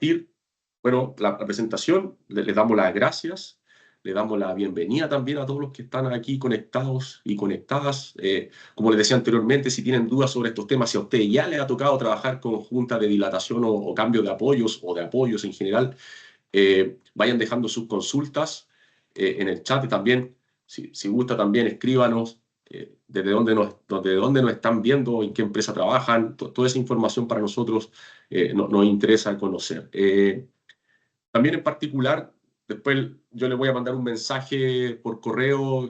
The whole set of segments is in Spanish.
partir, bueno, la presentación, les damos las gracias, le damos la bienvenida también a todos los que están aquí conectados y conectadas. Como les decía anteriormente, si tienen dudas sobre estos temas, si a ustedes ya les ha tocado trabajar con juntas de dilatación o cambio de apoyos o de apoyos en general, vayan dejando sus consultas en el chat y también, si gusta, también escríbanos desde dónde nos están viendo, en qué empresa trabajan. Toda esa información para nosotros nos interesa conocer. También en particular, después yo le voy a mandar un mensaje por correo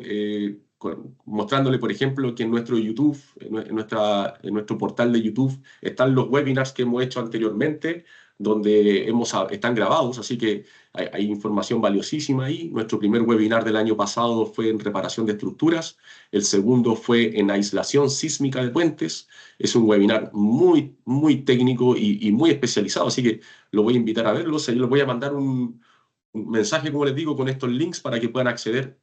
mostrándole, por ejemplo, que en nuestro YouTube, en nuestro portal de YouTube, están los webinars que hemos hecho anteriormente, donde están grabados, así que hay información valiosísima ahí. Nuestro primer webinar del año pasado fue en reparación de estructuras, el segundo fue en aislación sísmica de puentes. Es un webinar muy, muy técnico y muy especializado, así que lo voy a invitar a verlos. Ahí les voy a mandar un mensaje, como les digo, con estos links para que puedan acceder.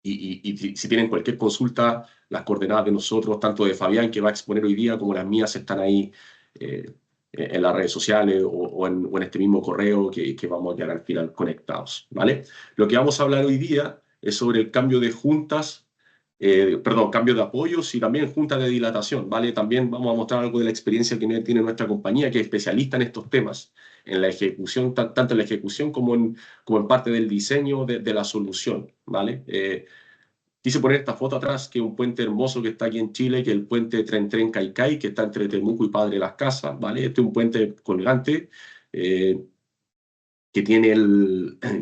Y si tienen cualquier consulta, las coordenadas de nosotros, tanto de Fabián, que va a exponer hoy día, como las mías, están ahí en las redes sociales o en este mismo correo que vamos a quedar al final conectados, ¿vale? Lo que vamos a hablar hoy día es sobre el cambio de juntas, perdón, cambio de apoyos y también juntas de dilatación, ¿vale? También vamos a mostrar algo de la experiencia que tiene nuestra compañía, que es especialista en estos temas, en la ejecución, tanto en la ejecución como en parte del diseño de la solución, ¿vale? Quise poner esta foto atrás, que es un puente hermoso que está aquí en Chile, que es el puente Tren Tren Caicay, que está entre Temuco y Padre Las Casas, ¿vale? Este es un puente colgante que tiene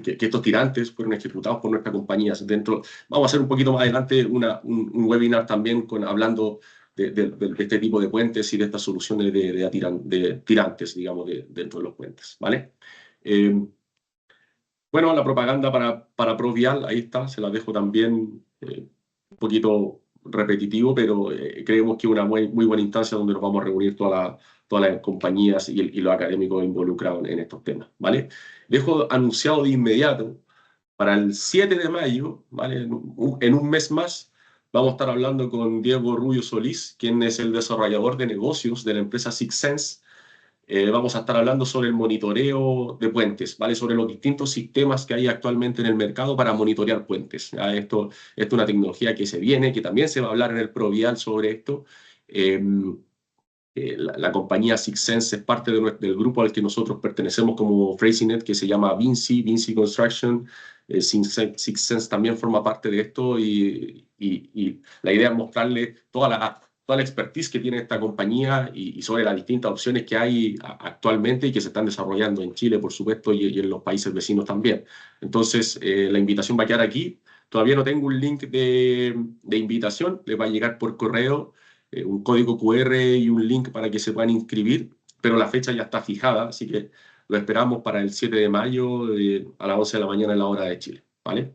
que estos tirantes fueron ejecutados por nuestra compañía. Vamos a hacer un poquito más adelante un webinar también hablando de este tipo de puentes y de estas soluciones de tirantes, digamos, dentro de los puentes, ¿vale? Bueno, la propaganda para ProVial, ahí está, se la dejo también un poquito repetitivo, pero creemos que es una muy buena instancia donde nos vamos a reunir todas las compañías y los académicos involucrados en estos temas, ¿vale? Dejo anunciado de inmediato para el 7 de mayo, ¿vale? En un mes más, vamos a estar hablando con Diego Rubio Solís, quien es el desarrollador de negocios de la empresa Six Sense. Vamos a estar hablando sobre el monitoreo de puentes, ¿vale? Sobre los distintos sistemas que hay actualmente en el mercado para monitorear puentes. ¿Ya? Esto es una tecnología que se viene, que también se va a hablar en el ProVial sobre esto. La compañía Six Sense es parte del grupo al que nosotros pertenecemos como Freysinet, que se llama Vinci Construction. Six Sense también forma parte de esto y la idea es mostrarle toda la expertise que tiene esta compañía y sobre las distintas opciones que hay actualmente y que se están desarrollando en Chile, por supuesto, y en los países vecinos también. Entonces, la invitación va a quedar aquí. Todavía no tengo un link de invitación, les va a llegar por correo un código QR y un link para que se puedan inscribir, pero la fecha ya está fijada, así que lo esperamos para el 7 de mayo a las 11 de la mañana en la hora de Chile, ¿vale?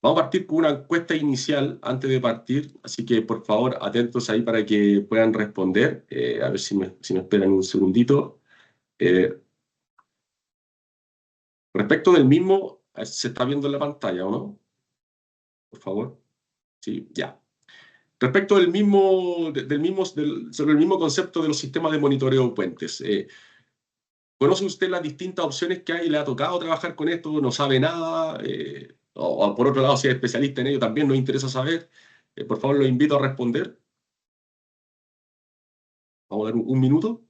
Vamos a partir con una encuesta inicial antes de partir, así que por favor atentos ahí para que puedan responder. A ver si me esperan un segundito. Eh, Respecto del mismo, ¿se está viendo en la pantalla o no? Por favor. Sí, ya. Respecto sobre el mismo concepto de los sistemas de monitoreo de puentes, ¿conoce usted las distintas opciones que hay? ¿Le ha tocado trabajar con esto? ¿No sabe nada? O por otro lado, si es especialista en ello, también nos interesa saber. Por favor, lo invito a responder. Vamos a dar un minuto.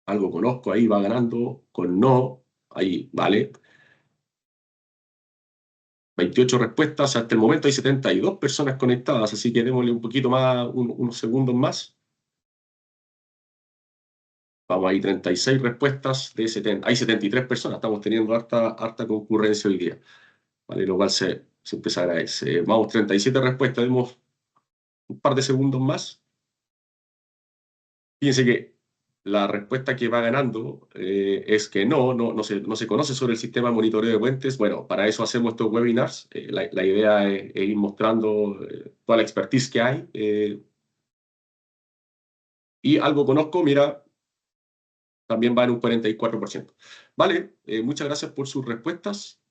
Algo conozco, ahí va ganando, con no, ahí, vale. 28 respuestas, hasta el momento hay 72 personas conectadas, así que démosle un poquito más, unos segundos más. Vamos ahí, 36 respuestas de 70. Hay 73 personas, estamos teniendo harta concurrencia hoy día, ¿vale? Lo cual se empieza a agradecer. Vamos, 37 respuestas, demos un par de segundos más. Fíjense que la respuesta que va ganando es que no se conoce sobre el sistema de monitoreo de puentes. Bueno, para eso hacemos estos webinars. La idea es ir mostrando toda la expertise que hay. Y algo conozco, mira, también va en un 44%. Vale, muchas gracias por sus respuestas.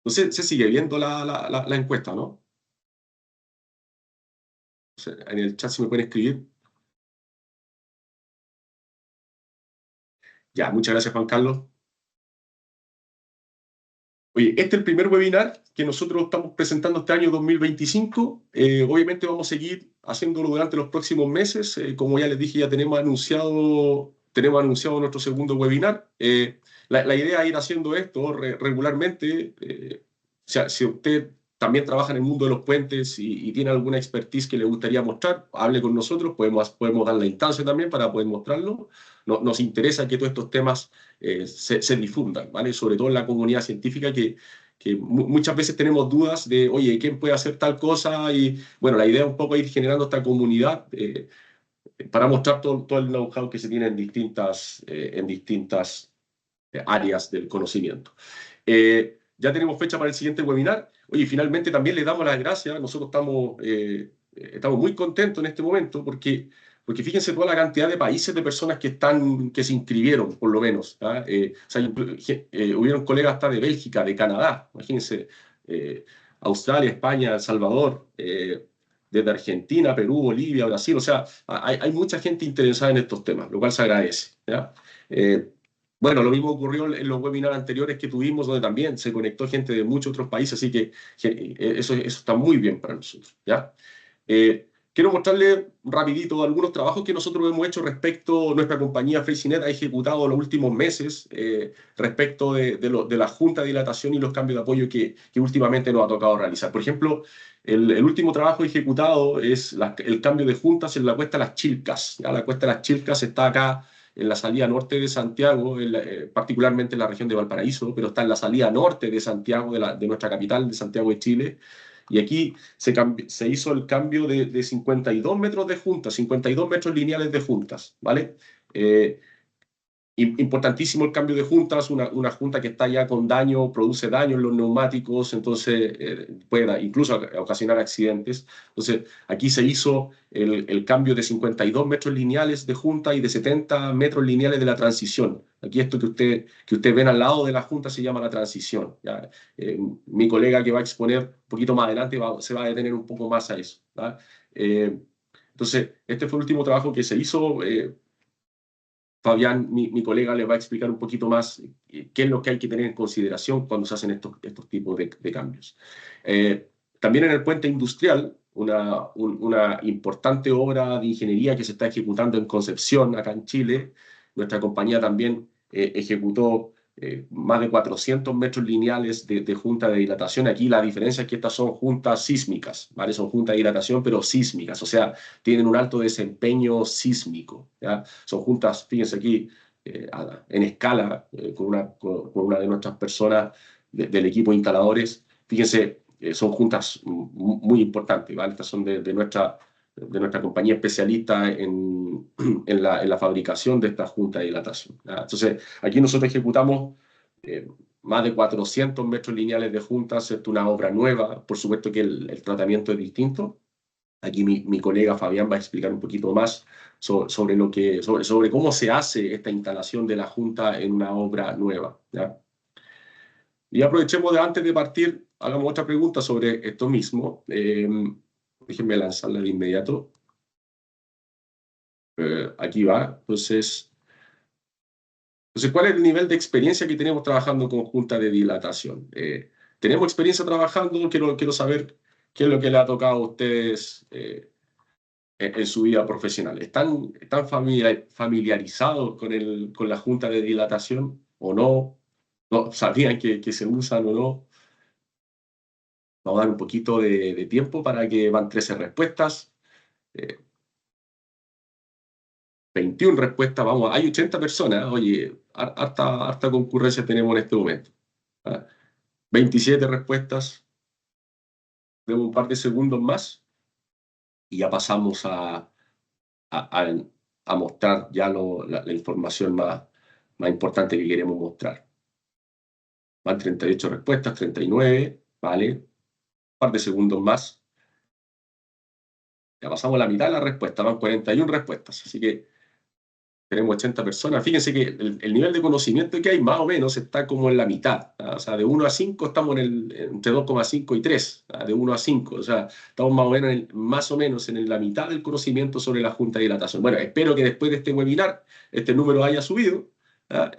Entonces, se sigue viendo la encuesta, ¿no? O sea, en el chat si me pueden escribir. Ya, muchas gracias, Juan Carlos. Oye, este es el primer webinar que nosotros estamos presentando este año 2025. Obviamente vamos a seguir haciéndolo durante los próximos meses. Como ya les dije, ya tenemos anunciado nuestro segundo webinar. La idea es ir haciendo esto regularmente. Si usted también trabaja en el mundo de los puentes y tiene alguna expertise que le gustaría mostrar, hable con nosotros. Podemos dar la instancia también para poder mostrarlo. Nos interesa que todos estos temas se difundan, ¿vale? Sobre todo en la comunidad científica que muchas veces tenemos dudas de, oye, ¿quién puede hacer tal cosa? Y bueno, la idea es un poco ir generando esta comunidad para mostrar todo el know-how que se tiene en distintas áreas del conocimiento. Ya tenemos fecha para el siguiente webinar. Oye, finalmente también le damos las gracias. Nosotros estamos muy contentos en este momento porque fíjense toda la cantidad de países de personas que se inscribieron, por lo menos. ¿Ah? O sea, hubieron colegas hasta de Bélgica, de Canadá, imagínense, Australia, España, El Salvador, desde Argentina, Perú, Bolivia, Brasil. O sea, hay mucha gente interesada en estos temas, lo cual se agradece. ¿Ya? Bueno, lo mismo ocurrió en los webinars anteriores que tuvimos, donde también se conectó gente de muchos otros países, así que eso está muy bien para nosotros, ¿ya? Quiero mostrarle rapidito algunos trabajos que nosotros hemos hecho respecto, nuestra compañía FreeCinet ha ejecutado los últimos meses respecto de la junta de dilatación y los cambios de apoyo que últimamente nos ha tocado realizar. Por ejemplo, el último trabajo ejecutado es el cambio de juntas en la Cuesta Las Chilcas. ¿Ya? La Cuesta Las Chilcas está acá en la salida norte de Santiago, particularmente en la región de Valparaíso, pero está en la salida norte de Santiago, de nuestra capital, de Santiago de Chile. Y aquí se hizo el cambio de 52 metros de juntas, 52 metros lineales de juntas, ¿vale? Importantísimo el cambio de juntas, una junta que está ya con daño, produce daño en los neumáticos, entonces puede incluso ocasionar accidentes. Entonces, aquí se hizo el cambio de 52 metros lineales de junta y de 70 metros lineales de la transición. Aquí esto que usted ven al lado de la junta se llama la transición. ¿Ya? Mi colega que va a exponer un poquito más adelante se va a detener un poco más a eso. ¿Ya? Entonces, este fue el último trabajo que se hizo. Fabián, mi colega, le va a explicar un poquito más qué es lo que hay que tener en consideración cuando se hacen estos tipos de cambios. También en el puente industrial, una importante obra de ingeniería que se está ejecutando en Concepción, acá en Chile. Nuestra compañía también ejecutó más de 400 metros lineales de junta de dilatación. Aquí la diferencia es que estas son juntas sísmicas, ¿vale? Son juntas de dilatación, pero sísmicas, o sea, tienen un alto desempeño sísmico, ¿ya? Son juntas, fíjense aquí, en escala, con una de nuestras personas del equipo de instaladores. Fíjense, son juntas muy importantes, ¿vale? Estas son de nuestra compañía especialista en la fabricación de esta junta de dilatación, ¿ya? Entonces, aquí nosotros ejecutamos más de 400 metros lineales de juntas, es una obra nueva, por supuesto que el tratamiento es distinto. Aquí mi colega Fabián va a explicar un poquito más sobre cómo se hace esta instalación de la junta en una obra nueva, ¿ya? Y aprovechemos antes de partir, hagamos otra pregunta sobre esto mismo. Déjenme lanzarla de inmediato. Aquí va. Entonces, ¿cuál es el nivel de experiencia que tenemos trabajando con junta de dilatación? ¿Tenemos experiencia trabajando? Quiero saber qué es lo que le ha tocado a ustedes en su vida profesional. ¿Están familiarizados con la junta de dilatación o no? ¿No sabían que se usan o no? Vamos a dar un poquito de tiempo para que van 13 respuestas. eh, 21 respuestas, vamos, hay 80 personas. Oye, harta concurrencia tenemos en este momento. ¿Ah? 27 respuestas, demos un par de segundos más y ya pasamos a, a mostrar ya la información más importante que queremos mostrar. Van 38 respuestas, 39, ¿vale? Un par de segundos más. Ya pasamos la mitad de la respuesta, van 41 respuestas. Así que tenemos 80 personas. Fíjense que el nivel de conocimiento que hay más o menos está como en la mitad. O sea, de 1 a 5 estamos entre 2,5 y 3, de 1 a 5. O sea, estamos más o menos en la mitad del conocimiento sobre la junta de dilatación. Bueno, espero que después de este webinar este número haya subido. ¿Ah?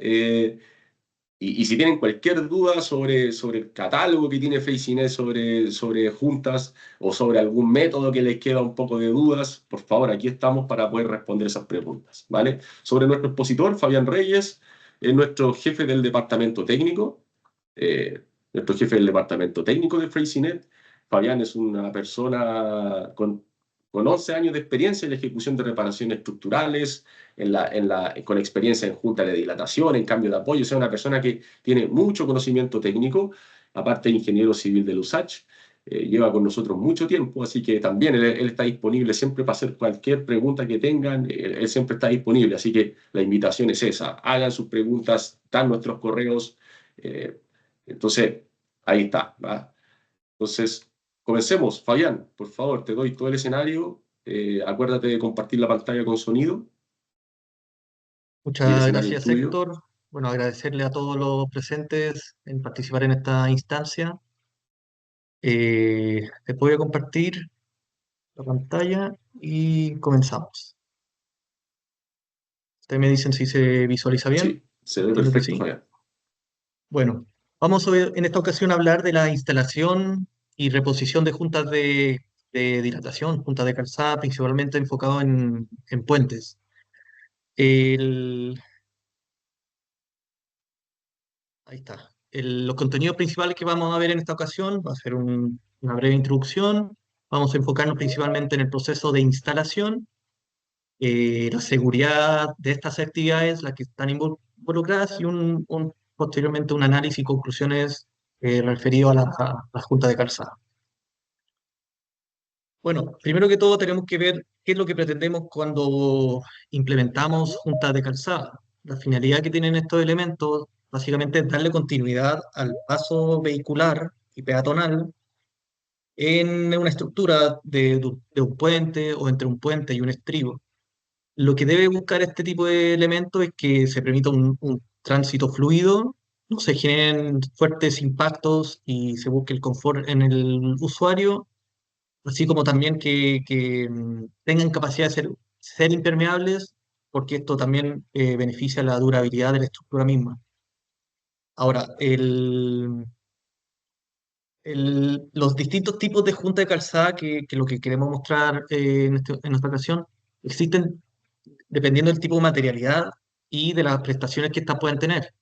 Y si tienen cualquier duda sobre el catálogo que tiene Freycinet sobre juntas o sobre algún método que les queda un poco de dudas, por favor, aquí estamos para poder responder esas preguntas, ¿vale? Sobre nuestro expositor, Fabián Reyes, es nuestro jefe del departamento técnico, de Freycinet. Fabián es una persona con 11 años de experiencia en la ejecución de reparaciones estructurales, con experiencia en junta de dilatación, en cambio de apoyo, o sea, una persona que tiene mucho conocimiento técnico, aparte de ingeniero civil del USACH, lleva con nosotros mucho tiempo, así que también él está disponible siempre para hacer cualquier pregunta que tengan, él siempre está disponible, así que la invitación es esa, hagan sus preguntas, dan nuestros correos, eh, entonces ahí está, ¿va? Entonces, comencemos. Fabián, por favor, te doy todo el escenario. Acuérdate de compartir la pantalla con sonido y el Muchas escenario es gracias, tuyo. Héctor. Bueno, agradecerle a todos los presentes en participar en esta instancia. Les voy a compartir la pantalla y comenzamos. Ustedes me dicen si se visualiza bien. Sí, se ve Entiendo que perfecto, sí. Fabián. Bueno, vamos hoy, en esta ocasión a hablar de la instalación y reposición de juntas de dilatación, juntas de calzada, principalmente enfocado en puentes. El, Ahí está. Los contenidos principales que vamos a ver en esta ocasión va a ser una breve introducción. Vamos a enfocarnos principalmente en el proceso de instalación, la seguridad de estas actividades, las que están involucradas, y posteriormente un análisis y conclusiones referido a la Junta de Calzada. Bueno, primero que todo tenemos que ver qué es lo que pretendemos cuando implementamos juntas de calzada. La finalidad que tienen estos elementos básicamente es darle continuidad al paso vehicular y peatonal en una estructura de un puente o entre un puente y un estribo. Lo que debe buscar este tipo de elementos es que se permita un tránsito fluido, no se generen fuertes impactos y se busque el confort en el usuario, así como también que tengan capacidad de ser impermeables, porque esto también beneficia la durabilidad de la estructura misma. Ahora, los distintos tipos de junta de calzada que lo que queremos mostrar en esta ocasión existen dependiendo del tipo de materialidad y de las prestaciones que éstas pueden tener.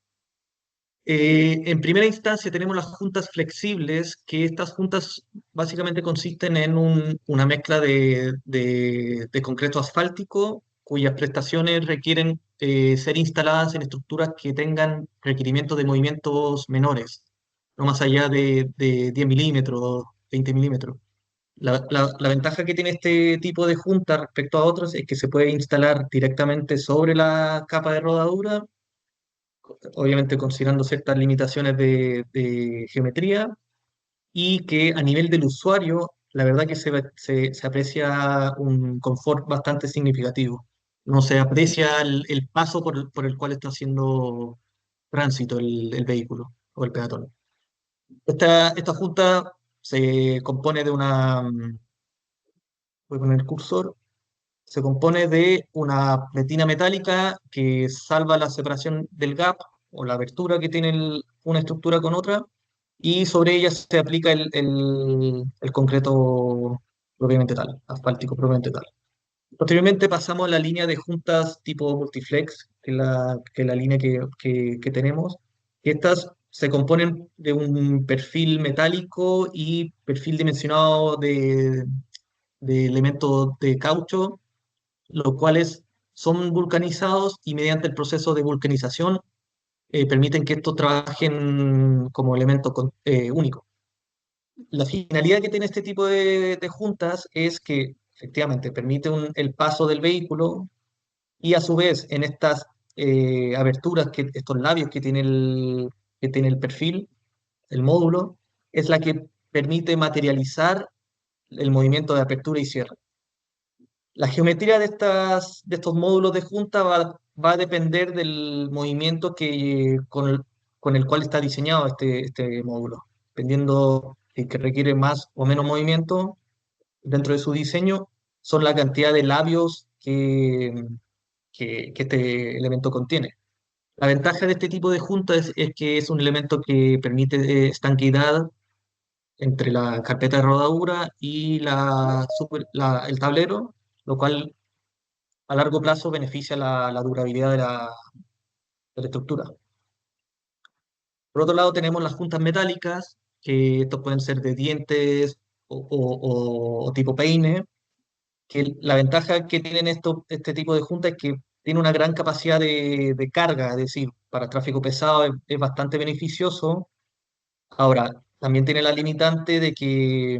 En primera instancia tenemos las juntas flexibles, que estas juntas básicamente consisten en una mezcla de concreto asfáltico, cuyas prestaciones requieren ser instaladas en estructuras que tengan requerimientos de movimientos menores, no más allá de 10 milímetros, 20 milímetros. La ventaja que tiene este tipo de junta respecto a otros es que se puede instalar directamente sobre la capa de rodadura, obviamente considerando ciertas limitaciones de geometría, y que a nivel del usuario, la verdad que se aprecia un confort bastante significativo. No se aprecia el paso por el cual está haciendo tránsito el vehículo o el peatón. Esta junta se compone de voy a poner el cursor, se compone de una pretina metálica que salva la separación del gap o la abertura que tiene una estructura con otra, y sobre ella se aplica el concreto propiamente tal, asfáltico propiamente tal. Posteriormente pasamos a la línea de juntas tipo multiflex, que es la línea que tenemos, y estas se componen de un perfil metálico y perfil dimensionado de elementos de caucho, los cuales son vulcanizados y mediante el proceso de vulcanización permiten que estos trabajen como elemento único. La finalidad que tiene este tipo de juntas es que efectivamente permite el paso del vehículo, y a su vez en estas aberturas, estos labios que tiene el perfil, el módulo, es la que permite materializar el movimiento de apertura y cierre. La geometría de estos módulos de junta va a depender del movimiento con el cual está diseñado este módulo. Dependiendo si que requiere más o menos movimiento dentro de su diseño, son la cantidad de labios que este elemento contiene. La ventaja de este tipo de junta es que es un elemento que permite estanqueidad entre la carpeta de rodadura y el tablero, lo cual a largo plazo beneficia la durabilidad de la estructura. Por otro lado, tenemos las juntas metálicas, que estos pueden ser de dientes o tipo peine, que la ventaja que tienen este tipo de juntas es que tiene una gran capacidad de carga, es decir, para tráfico pesado es bastante beneficioso. Ahora, también tiene la limitante de que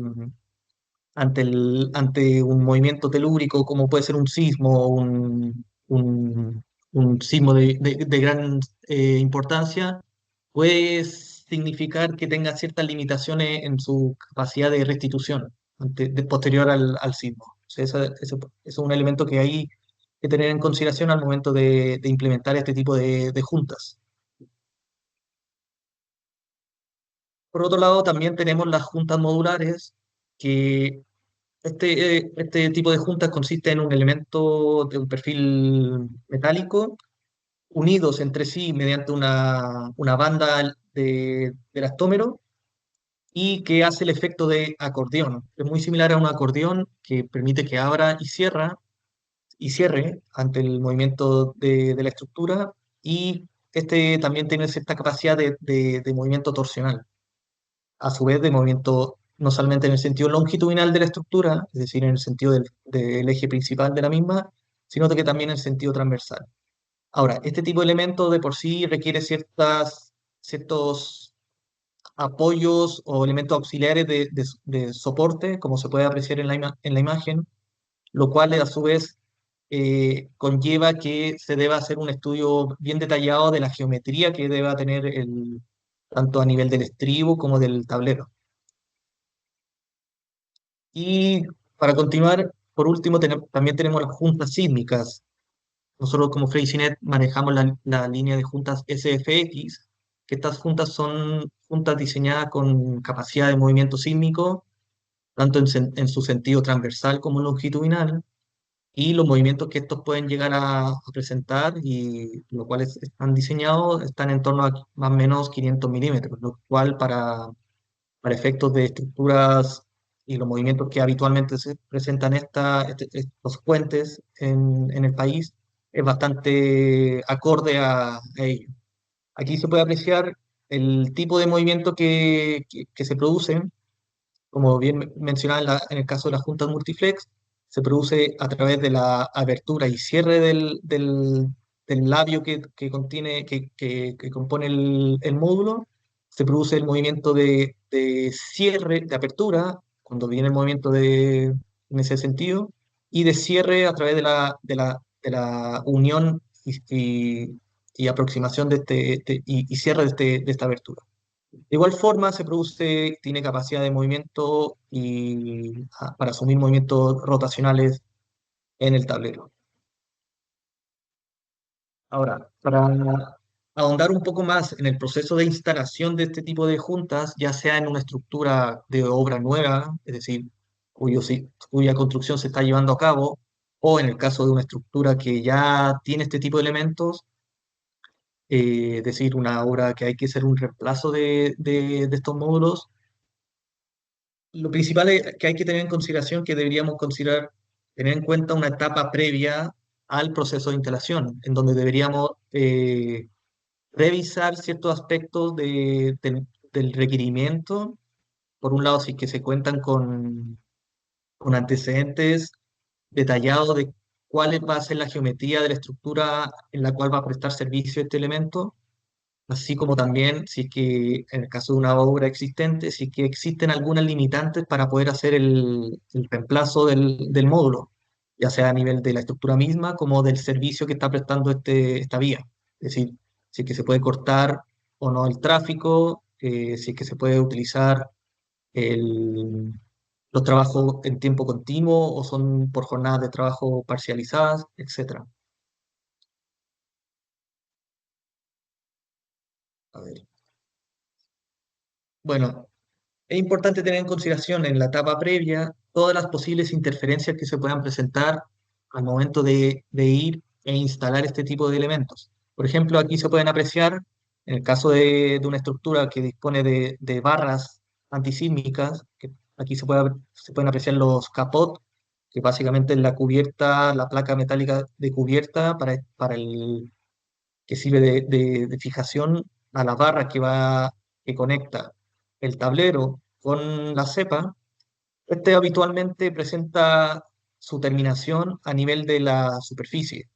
ante un movimiento telúrico, como puede ser un sismo, un sismo de gran importancia, puede significar que tenga ciertas limitaciones en su capacidad de restitución posterior al sismo. O sea, eso es un elemento que hay que tener en consideración al momento de implementar este tipo de juntas. Por otro lado, también tenemos las juntas modulares, que este tipo de juntas consiste en un elemento de un perfil metálico unidos entre sí mediante una banda de elastómero y que hace el efecto de acordeón. Es muy similar a un acordeón que permite que abra y cierre ante el movimiento de la estructura, y este también tiene cierta capacidad de movimiento torsional, a su vez de movimiento no solamente en el sentido longitudinal de la estructura, es decir, en el sentido del eje principal de la misma, sino que también en el sentido transversal. Ahora, este tipo de elemento de por sí requiere ciertos apoyos o elementos auxiliares de soporte, como se puede apreciar en la imagen, lo cual a su vez conlleva que se deba hacer un estudio bien detallado de la geometría que deba tener tanto a nivel del estribo como del tablero. Y para continuar, por último, también tenemos las juntas sísmicas. Nosotros como FreeCinet manejamos la línea de juntas SFX, que estas juntas son juntas diseñadas con capacidad de movimiento sísmico, tanto en su sentido transversal como longitudinal, y los movimientos que estos pueden llegar a presentar, y los cuales están diseñados, están en torno a más o menos 500 milímetros, lo cual para efectos de estructuras y los movimientos que habitualmente se presentan estos puentes en el país, es bastante acorde a ello. Aquí se puede apreciar el tipo de movimiento que se producen, como bien mencionaba en el caso de las juntas multiflex, se produce a través de la abertura y cierre del labio que contiene, que compone el módulo. Se produce el movimiento de cierre, de apertura, cuando viene el movimiento en ese sentido, y de cierre a través de la unión y aproximación y cierre de esta abertura. De igual forma, tiene capacidad de movimiento para asumir movimientos rotacionales en el tablero. Ahora, para ahondar un poco más en el proceso de instalación de este tipo de juntas, ya sea en una estructura de obra nueva, es decir, cuya construcción se está llevando a cabo, o en el caso de una estructura que ya tiene este tipo de elementos, es decir, una obra que hay que hacer un reemplazo de estos módulos. Lo principal que hay que tener en consideración, que deberíamos tener en cuenta una etapa previa al proceso de instalación, en donde deberíamos revisar ciertos aspectos del requerimiento. Por un lado, si es que se cuentan con antecedentes detallados de cuál va a ser la geometría de la estructura en la cual va a prestar servicio este elemento, así como también si es que en el caso de una obra existente, si es que existen algunas limitantes para poder hacer el reemplazo del módulo, ya sea a nivel de la estructura misma como del servicio que está prestando esta vía. Es decir, si es que se puede cortar o no el tráfico, si es que se puede utilizar el, los trabajos en tiempo continuo o son por jornadas de trabajo parcializadas, etcétera. A ver. Bueno, es importante tener en consideración en la etapa previa todas las posibles interferencias que se puedan presentar al momento de ir e instalar este tipo de elementos. Por ejemplo, aquí se pueden apreciar, en el caso de una estructura que dispone de barras antisísmicas, que aquí se pueden apreciar los capot, que básicamente es la cubierta, la placa metálica de cubierta que sirve de fijación a la barra que conecta el tablero con la cepa. Este habitualmente presenta su terminación a nivel de la superficie,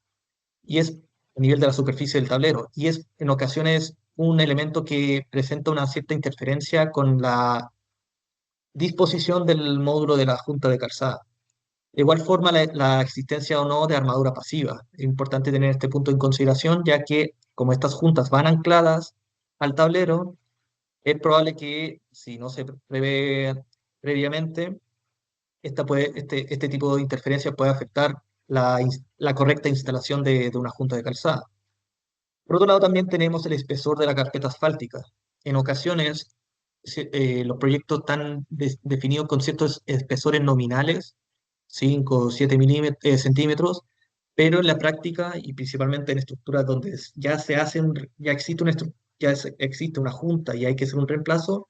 y es a nivel de la superficie del tablero, y es en ocasiones un elemento que presenta una cierta interferencia con la disposición del módulo de la junta de calzada. De igual forma, la existencia o no de armadura pasiva. Es importante tener este punto en consideración, ya que como estas juntas van ancladas al tablero, es probable que si no se prevé previamente, este tipo de interferencia puede afectar la correcta instalación de una junta de calzada. Por otro lado, también tenemos el espesor de la carpeta asfáltica. En ocasiones, los proyectos están definidos con ciertos espesores nominales, 5 o 7 centímetros, pero en la práctica, y principalmente en estructuras donde ya existe existe una junta y hay que hacer un reemplazo,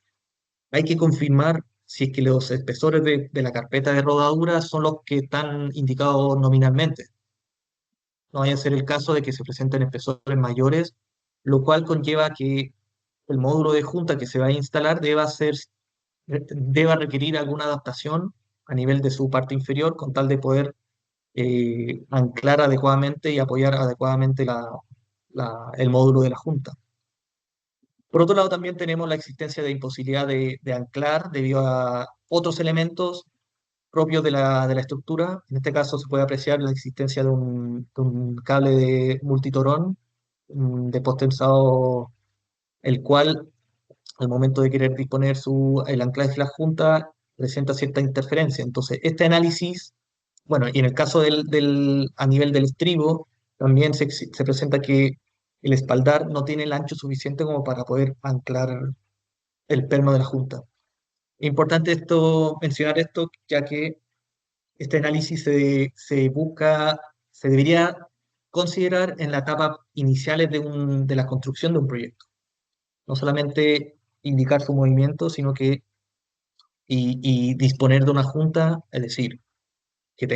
hay que confirmar si es que los espesores de la carpeta de rodadura son los que están indicados nominalmente. No vaya a ser el caso de que se presenten espesores mayores, lo cual conlleva que el módulo de junta que se va a instalar deba requerir alguna adaptación a nivel de su parte inferior con tal de poder anclar adecuadamente y apoyar adecuadamente el módulo de la junta. Por otro lado, también tenemos la existencia de imposibilidad de anclar debido a otros elementos propios de la estructura. En este caso se puede apreciar la existencia de un cable de multitorón de postensado, el cual al momento de querer disponer el anclaje de la junta presenta cierta interferencia. Entonces, este análisis, bueno, y en el caso a nivel del estribo, también se presenta que el espaldar no tiene el ancho suficiente como para poder anclar el perno de la junta. Es importante mencionar esto, ya que este análisis se debería considerar en la etapa iniciales de la construcción de un proyecto. No solamente indicar su movimiento, sino que y disponer de una junta, es decir, que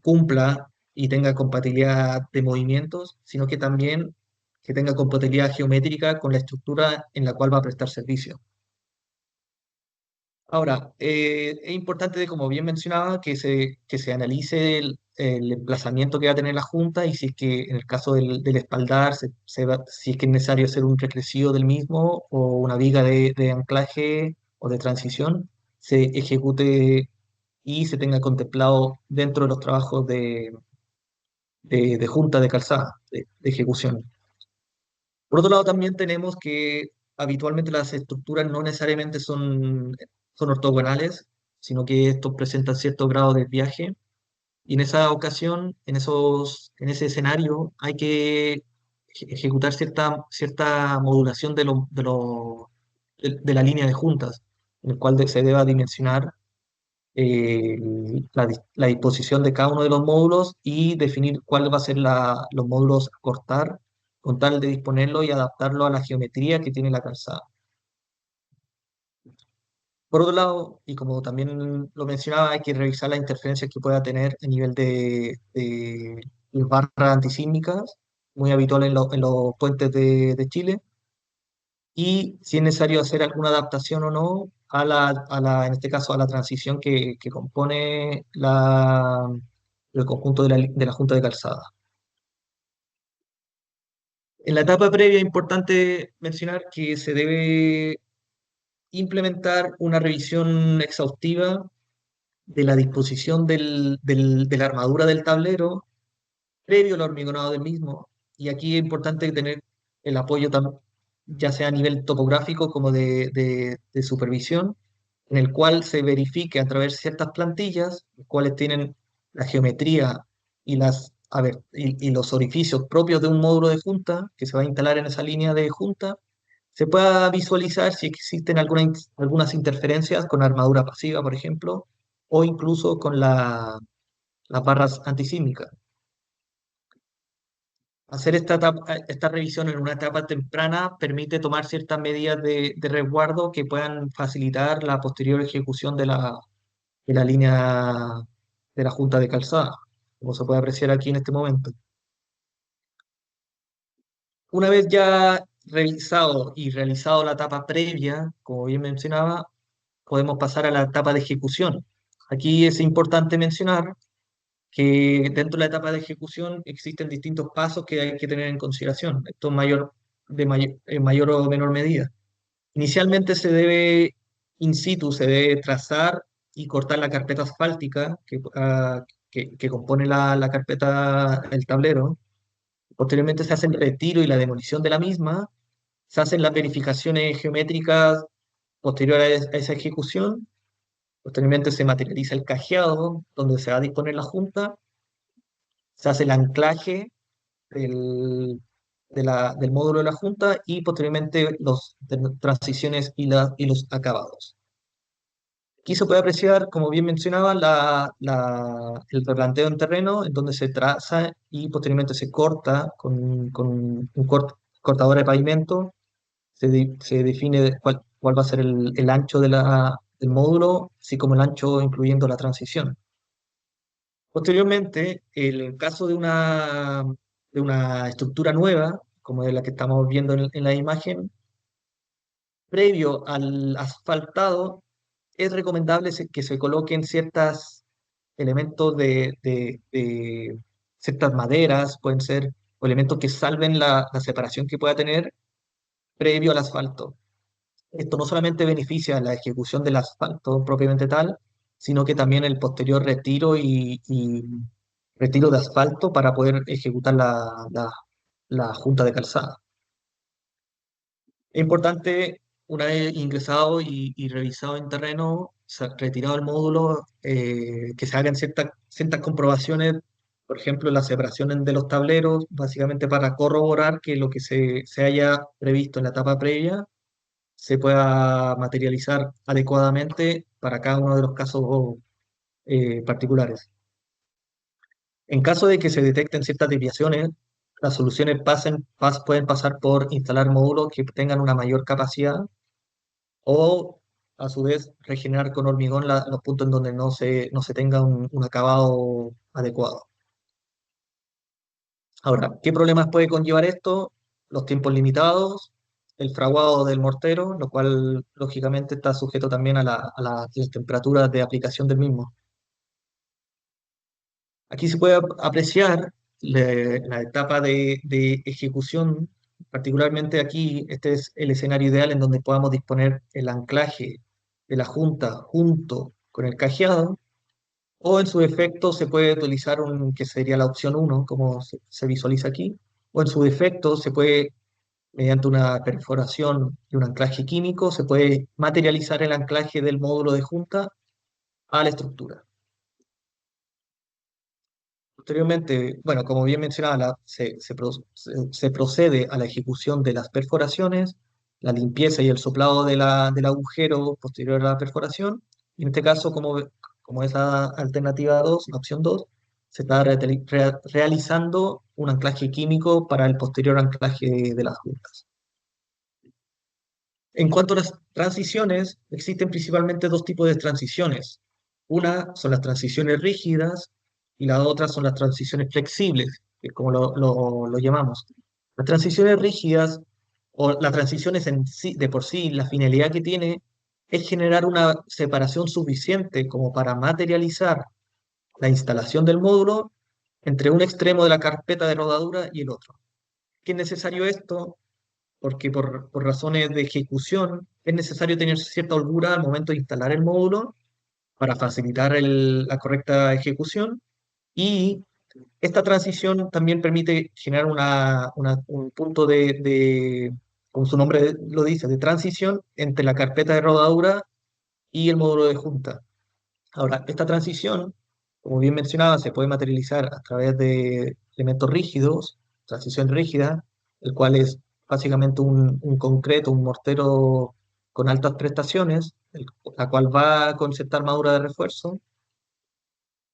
cumpla y tenga compatibilidad de movimientos, sino que también que tenga compatibilidad geométrica con la estructura en la cual va a prestar servicio. Ahora, es importante, como bien mencionaba, que se analice el emplazamiento que va a tener la junta y si es que en el caso del espaldar, si es que es necesario hacer un recrecido del mismo o una viga de anclaje o de transición, se ejecute y se tenga contemplado dentro de los trabajos de junta de calzada, de ejecución. Por otro lado, también tenemos que habitualmente las estructuras no necesariamente son ortogonales, sino que estos presentan cierto grado de viaje. Y en esa ocasión, en ese escenario, hay que ejecutar cierta modulación de la línea de juntas, en el cual se deba dimensionar eh, la disposición de cada uno de los módulos y definir cuál va a ser los módulos a cortar con tal de disponerlo y adaptarlo a la geometría que tiene la calzada. Por otro lado, y como también lo mencionaba, hay que revisar las interferencias que pueda tener a nivel de las barras antisísmicas, muy habitual en los puentes de Chile, y si es necesario hacer alguna adaptación o no en este caso, a la transición que compone el conjunto de la junta de calzada. En la etapa previa es importante mencionar que se debe implementar una revisión exhaustiva de la disposición de la armadura del tablero previo al hormigonado del mismo. Y aquí es importante tener el apoyo ya sea a nivel topográfico como de supervisión, en el cual se verifique a través de ciertas plantillas, las cuales tienen la geometría y los orificios propios de un módulo de junta que se va a instalar en esa línea de junta, se pueda visualizar si existen algunas interferencias con armadura pasiva, por ejemplo, o incluso con las barras antisísmicas. Hacer esta revisión en una etapa temprana permite tomar ciertas medidas de resguardo que puedan facilitar la posterior ejecución de la línea de la junta de calzada, como se puede apreciar aquí en este momento. Una vez ya revisado y realizado la etapa previa, como bien mencionaba, podemos pasar a la etapa de ejecución. Aquí es importante mencionar que dentro de la etapa de ejecución existen distintos pasos que hay que tener en consideración, esto en mayor o menor medida. Inicialmente in situ, se debe trazar y cortar la carpeta asfáltica que compone la carpeta, el tablero. Posteriormente se hace el retiro y la demolición de la misma, se hacen las verificaciones geométricas posteriores a esa ejecución. Posteriormente se materializa el cajeado, donde se va a disponer la junta, se hace el anclaje del, del módulo de la junta y posteriormente las transiciones y los acabados. Aquí se puede apreciar, como bien mencionaba, el replanteo en terreno, en donde se traza y posteriormente se corta con un cortador de pavimento, se define cuál va a ser el ancho del módulo, así como el ancho incluyendo la transición. Posteriormente, el caso de una estructura nueva, como de la que estamos viendo en la imagen, previo al asfaltado, es recomendable que se coloquen ciertos elementos de ciertas maderas, pueden ser o elementos que salven la separación que pueda tener previo al asfalto. Esto no solamente beneficia la ejecución del asfalto propiamente tal, sino que también el posterior retiro y retiro de asfalto para poder ejecutar la junta de calzada. Es importante, una vez ingresado y revisado en terreno, retirado el módulo, que se hagan ciertas comprobaciones, por ejemplo, la separación de los tableros, básicamente para corroborar que lo que se haya previsto en la etapa previa se pueda materializar adecuadamente para cada uno de los casos particulares. En caso de que se detecten ciertas desviaciones, las soluciones pueden pasar por instalar módulos que tengan una mayor capacidad o, a su vez, regenerar con hormigón los puntos en donde no se tenga un acabado adecuado. Ahora, ¿qué problemas puede conllevar esto? Los tiempos limitados, el fraguado del mortero, lo cual lógicamente está sujeto también a las temperaturas de aplicación del mismo. Aquí se puede apreciar la etapa de ejecución, particularmente aquí, este es el escenario ideal en donde podamos disponer el anclaje de la junta junto con el cajeado, o en su defecto se puede utilizar que sería la opción uno como se visualiza aquí, o en su defecto se puede, mediante una perforación y un anclaje químico, se puede materializar el anclaje del módulo de junta a la estructura. Posteriormente, bueno, como bien mencionaba, se procede a la ejecución de las perforaciones, la limpieza y el soplado del agujero posterior a la perforación. Y en este caso, como es la alternativa 2, la opción 2, se está realizando un anclaje químico para el posterior anclaje de las juntas. En cuanto a las transiciones, existen principalmente dos tipos de transiciones. Una son las transiciones rígidas y la otra son las transiciones flexibles, que es como lo llamamos. Las transiciones rígidas o las transiciones en sí, de por sí, la finalidad que tiene es generar una separación suficiente como para materializar la instalación del módulo entre un extremo de la carpeta de rodadura y el otro. ¿Qué es necesario esto? Porque por razones de ejecución es necesario tener cierta holgura al momento de instalar el módulo para facilitar la correcta ejecución, y esta transición también permite generar un punto como su nombre lo dice, de transición entre la carpeta de rodadura y el módulo de junta. Ahora, esta transición, como bien mencionaba, se puede materializar a través de elementos rígidos, transición rígida, el cual es básicamente un concreto, un mortero con altas prestaciones, la cual va con cierta armadura de refuerzo,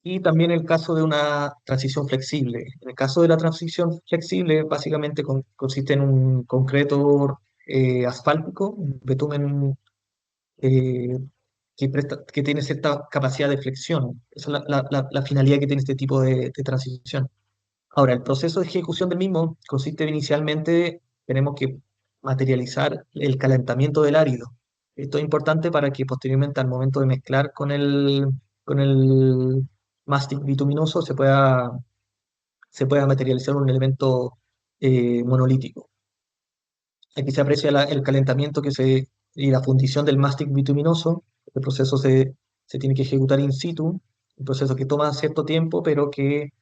y también el caso de una transición flexible. En el caso de la transición flexible, básicamente consiste en un concreto asfáltico, un betumen eh, que tiene cierta capacidad de flexión. Esa es la finalidad que tiene este tipo de transición. Ahora, el proceso de ejecución del mismo consiste inicialmente, tenemos que materializar el calentamiento del árido. Esto es importante para que posteriormente al momento de mezclar con el mástic bituminoso se pueda materializar un elemento monolítico. Aquí se aprecia el calentamiento y la fundición del mástic bituminoso. El proceso se tiene que ejecutar in situ, un proceso que toma cierto tiempo, pero que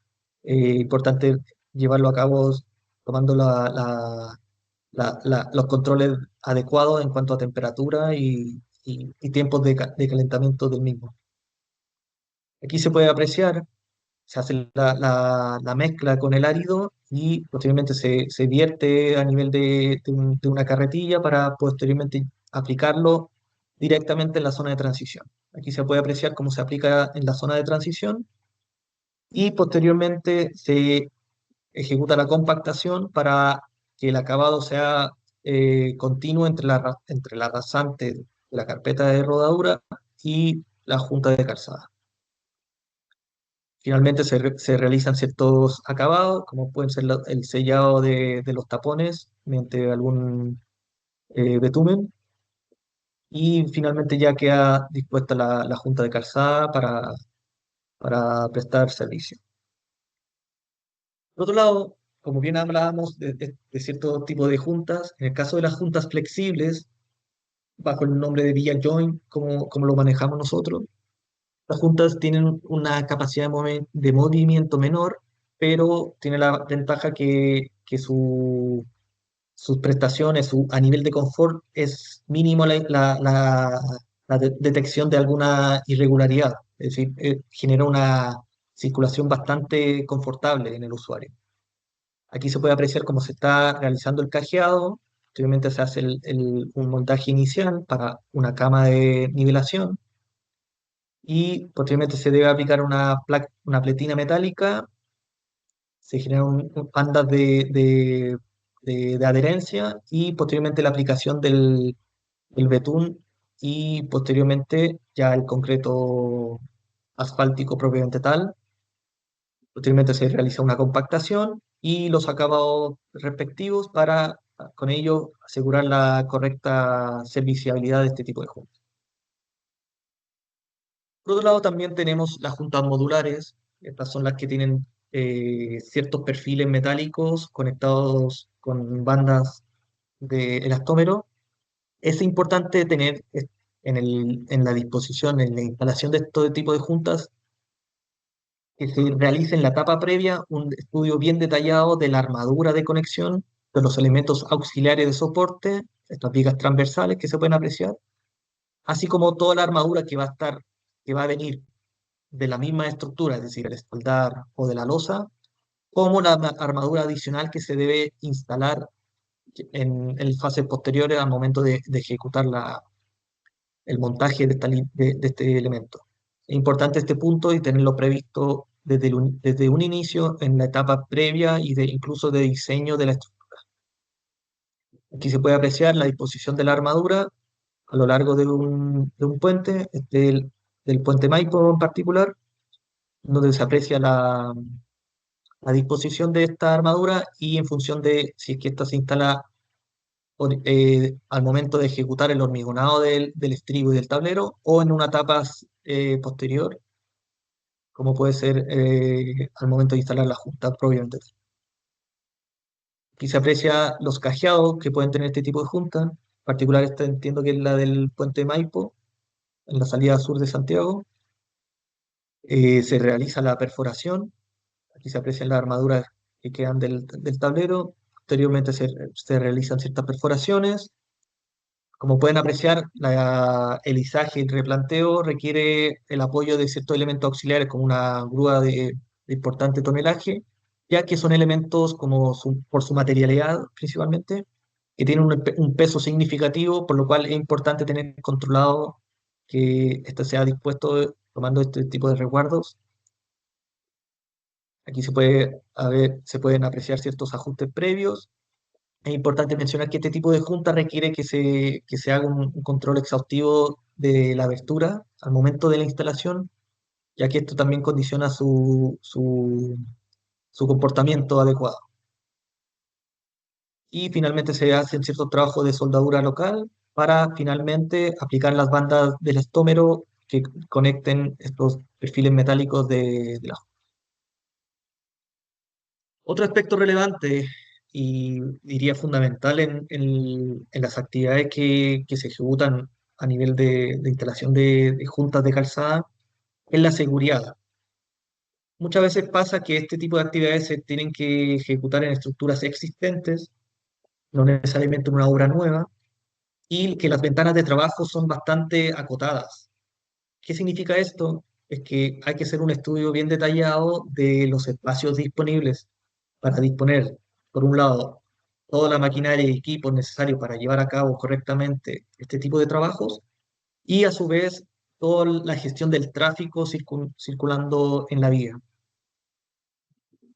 importante llevarlo a cabo tomando los controles adecuados en cuanto a temperatura y tiempos de calentamiento del mismo. Aquí se puede apreciar, se hace la mezcla con el árido y posteriormente se vierte a nivel de una carretilla para posteriormente aplicarlo directamente en la zona de transición. Aquí se puede apreciar cómo se aplica en la zona de transición y posteriormente se ejecuta la compactación para que el acabado sea continuo entre la rasante de la carpeta de rodadura y la junta de calzada. Finalmente se realizan ciertos acabados, como pueden ser el sellado de los tapones mediante algún betumen, y finalmente ya queda dispuesta la junta de calzada para prestar servicio. Por otro lado, como bien hablábamos de cierto tipo de juntas, en el caso de las juntas flexibles, bajo el nombre de Villa Joint, como lo manejamos nosotros, las juntas tienen una capacidad de movimiento menor, pero tiene la ventaja que sus prestaciones, a nivel de confort, es mínimo la detección de alguna irregularidad. Es decir, genera una circulación bastante confortable en el usuario. Aquí se puede apreciar cómo se está realizando el cajeado. Posteriormente se hace un montaje inicial para una cama de nivelación y posteriormente se debe aplicar una pletina metálica, se generan bandas de adherencia y posteriormente la aplicación del betún y posteriormente ya el concreto asfáltico propiamente tal. Posteriormente se realiza una compactación y los acabados respectivos para con ello asegurar la correcta serviciabilidad de este tipo de juntas. Por otro lado, también tenemos las juntas modulares. Estas son las que tienen ciertos perfiles metálicos conectados con bandas de elastómero. Es importante tener en la disposición, en la instalación de este tipo de juntas, que se realice en la etapa previa un estudio bien detallado de la armadura de conexión, de los elementos auxiliares de soporte, estas vigas transversales que se pueden apreciar, así como toda la armadura que va a venir de la misma estructura, es decir, el espaldar o de la losa, como la armadura adicional que se debe instalar en fases posteriores al momento de ejecutar el montaje de este elemento. Es importante este punto y tenerlo previsto desde un inicio en la etapa previa y incluso de diseño de la estructura. Aquí se puede apreciar la disposición de la armadura a lo largo de un puente, del puente Maipo en particular, donde se aprecia la disposición de esta armadura y en función de si es que esta se instala al momento de ejecutar el hormigonado del estribo y del tablero o en una etapa posterior, como puede ser al momento de instalar la junta propiamente. Aquí se aprecia los cajeados que pueden tener este tipo de junta. En particular, esta entiendo que es la del puente Maipo, en la salida sur de Santiago. Se realiza la perforación. Aquí se aprecian las armaduras que quedan del tablero. Posteriormente se realizan ciertas perforaciones Como pueden apreciar, el izaje y el replanteo requiere el apoyo de ciertos elementos auxiliares como una grúa de importante tonelaje, ya que son elementos por su materialidad principalmente, que tienen un peso significativo, por lo cual es importante tener controlado que éste sea dispuesto tomando este tipo de resguardos. Aquí se pueden apreciar ciertos ajustes previos. Es importante mencionar que este tipo de junta requiere que se haga un control exhaustivo de la abertura al momento de la instalación, ya que esto también condiciona su comportamiento adecuado. Y finalmente se hacen ciertos trabajos de soldadura local para finalmente aplicar las bandas del estómero que conecten estos perfiles metálicos de la. Otro aspecto relevante y diría fundamental en las actividades que se ejecutan a nivel de instalación de juntas de calzada es la seguridad. Muchas veces pasa que este tipo de actividades se tienen que ejecutar en estructuras existentes, no necesariamente en una obra nueva, y que las ventanas de trabajo son bastante acotadas. ¿Qué significa esto? Es que hay que hacer un estudio bien detallado de los espacios disponibles para disponer, por un lado, toda la maquinaria y equipos necesarios para llevar a cabo correctamente este tipo de trabajos y a su vez toda la gestión del tráfico circulando en la vía.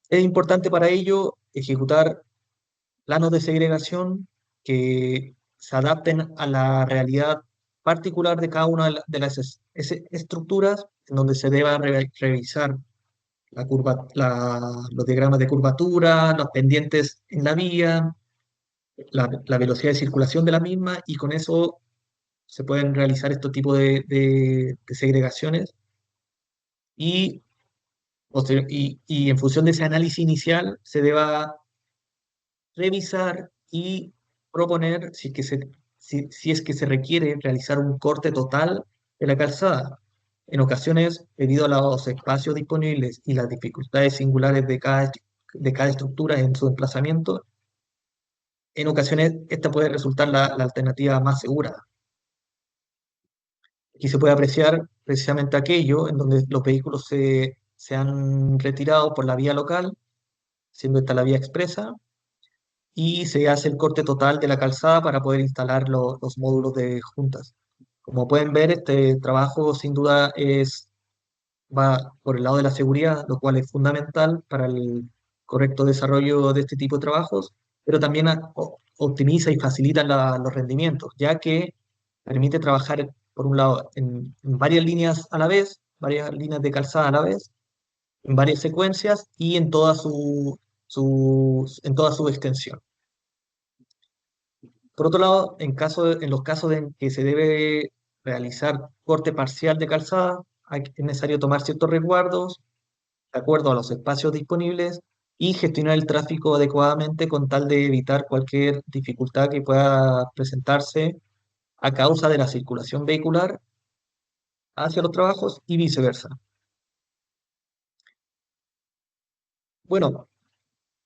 Es importante para ello ejecutar planos de segregación que se adapten a la realidad particular de cada una de las estructuras, en donde se deba revisar los diagramas de curvatura, los pendientes en la vía, la velocidad de circulación de la misma, y con eso se pueden realizar este tipo de segregaciones. Y, y en función de ese análisis inicial, se deba revisar y proponer si es que se requiere realizar un corte total de la calzada. En ocasiones, debido a los espacios disponibles y las dificultades singulares de cada estructura en su emplazamiento, en ocasiones esta puede resultar la alternativa más segura. Aquí se puede apreciar precisamente aquello en donde los vehículos se han retirado por la vía local, siendo esta la vía expresa, y se hace el corte total de la calzada para poder instalar los módulos de juntas. Como pueden ver, este trabajo sin duda va por el lado de la seguridad, lo cual es fundamental para el correcto desarrollo de este tipo de trabajos, pero también optimiza y facilita los rendimientos, ya que permite trabajar, por un lado, en varias líneas a la vez, varias líneas de calzada a la vez, en varias secuencias y en en toda su extensión. Por otro lado, en los casos en que se debe realizar corte parcial de calzada, es necesario tomar ciertos resguardos de acuerdo a los espacios disponibles y gestionar el tráfico adecuadamente con tal de evitar cualquier dificultad que pueda presentarse a causa de la circulación vehicular hacia los trabajos y viceversa. Bueno,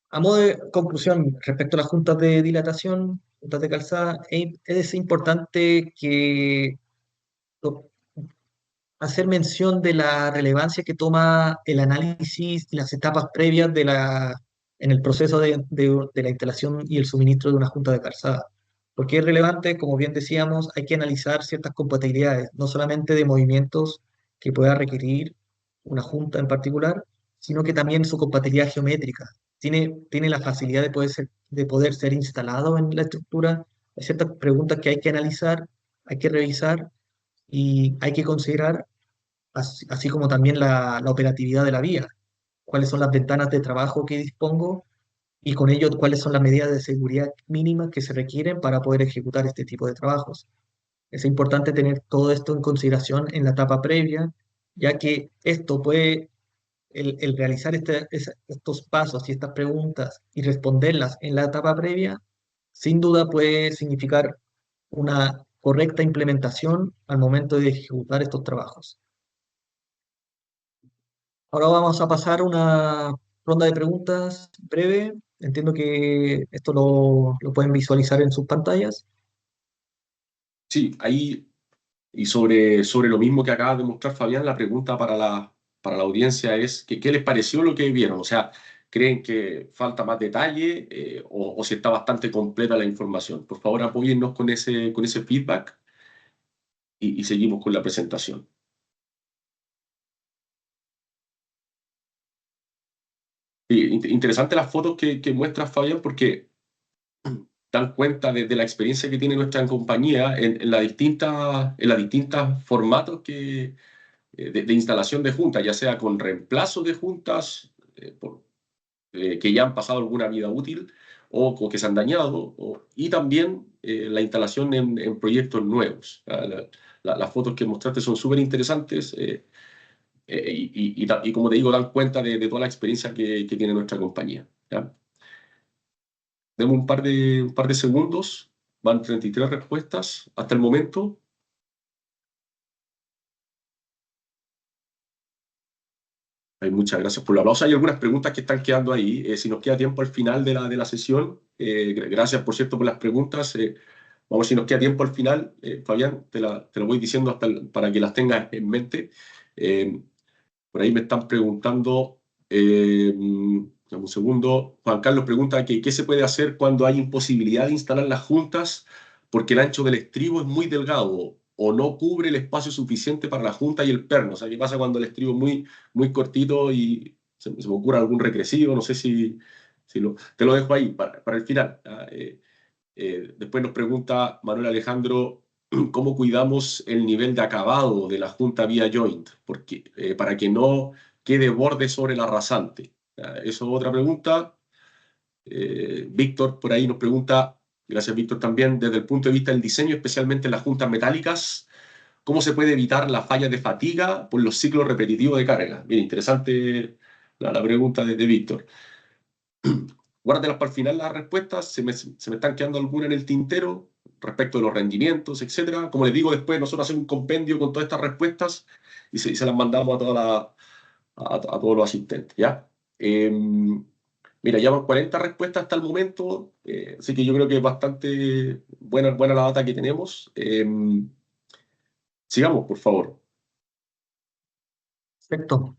a modo de conclusión, respecto a las juntas de dilatación, juntas de calzada, es importante que hacer mención de la relevancia que toma el análisis y las etapas previas en el proceso de la instalación y el suministro de una junta de calzada. Porque es relevante, como bien decíamos, hay que analizar ciertas compatibilidades, no solamente de movimientos que pueda requerir una junta en particular, sino que también su compatibilidad geométrica. Tiene la facilidad de poder ser instalado en la estructura. Hay ciertas preguntas que hay que analizar, hay que revisar y hay que considerar, así como también la operatividad de la vía, cuáles son las ventanas de trabajo que dispongo y con ello cuáles son las medidas de seguridad mínimas que se requieren para poder ejecutar este tipo de trabajos. Es importante tener todo esto en consideración en la etapa previa, ya que el realizar estos pasos y estas preguntas y responderlas en la etapa previa, sin duda puede significar una correcta implementación al momento de ejecutar estos trabajos. Ahora vamos a pasar a una ronda de preguntas breve. Entiendo que esto lo pueden visualizar en sus pantallas. Sí, ahí, y sobre lo mismo que acaba de mostrar Fabián, la pregunta para la audiencia es que, ¿qué les pareció lo que vieron? O sea, ¿creen que falta más detalle o si está bastante completa la información? Por favor, apóyennos con ese feedback y seguimos con la presentación. Interesante las fotos que muestra Fabián porque dan cuenta de la experiencia que tiene nuestra compañía en las distintas formatos de instalación de juntas, ya sea con reemplazo de juntas que ya han pasado alguna vida útil o que se han dañado, y también la instalación en proyectos nuevos. Las fotos que mostraste son súper interesantes y como te digo, dan cuenta de toda la experiencia que tiene nuestra compañía. ¿Ya? Demos un par de segundos, van 33 respuestas hasta el momento. Muchas gracias por el aplauso. Hay algunas preguntas que están quedando ahí. Si nos queda tiempo al final de la sesión, gracias por cierto por las preguntas. Vamos a ver si nos queda tiempo al final. Fabián, te lo voy diciendo para que las tengas en mente. Eh, por ahí me están preguntando, dame un segundo. Juan Carlos pregunta que qué se puede hacer cuando hay imposibilidad de instalar las juntas porque el ancho del estribo es muy delgado o no cubre el espacio suficiente para la junta y el perno. O sea, ¿qué pasa cuando el estribo es muy cortito y se me ocurre algún regresivo? No sé si te lo dejo ahí para el final. Después nos pregunta Manuel Alejandro cómo cuidamos el nivel de acabado de la junta vía joint, para que no quede borde sobre la rasante. Eso es otra pregunta. Víctor por ahí nos pregunta, gracias Víctor también, desde el punto de vista del diseño, especialmente en las juntas metálicas, ¿cómo se puede evitar las fallas de fatiga por los ciclos repetitivos de carga? Bien, interesante la pregunta de Víctor. Guárdatelas para el final las respuestas, se me están quedando algunas en el tintero respecto de los rendimientos, etcétera. Como les digo, después nosotros hacemos un compendio con todas estas respuestas y se las mandamos a todos los asistentes, ¿ya? Mira, ya van 40 respuestas hasta el momento, así que yo creo que es bastante buena la data que tenemos. Sigamos, por favor. Perfecto.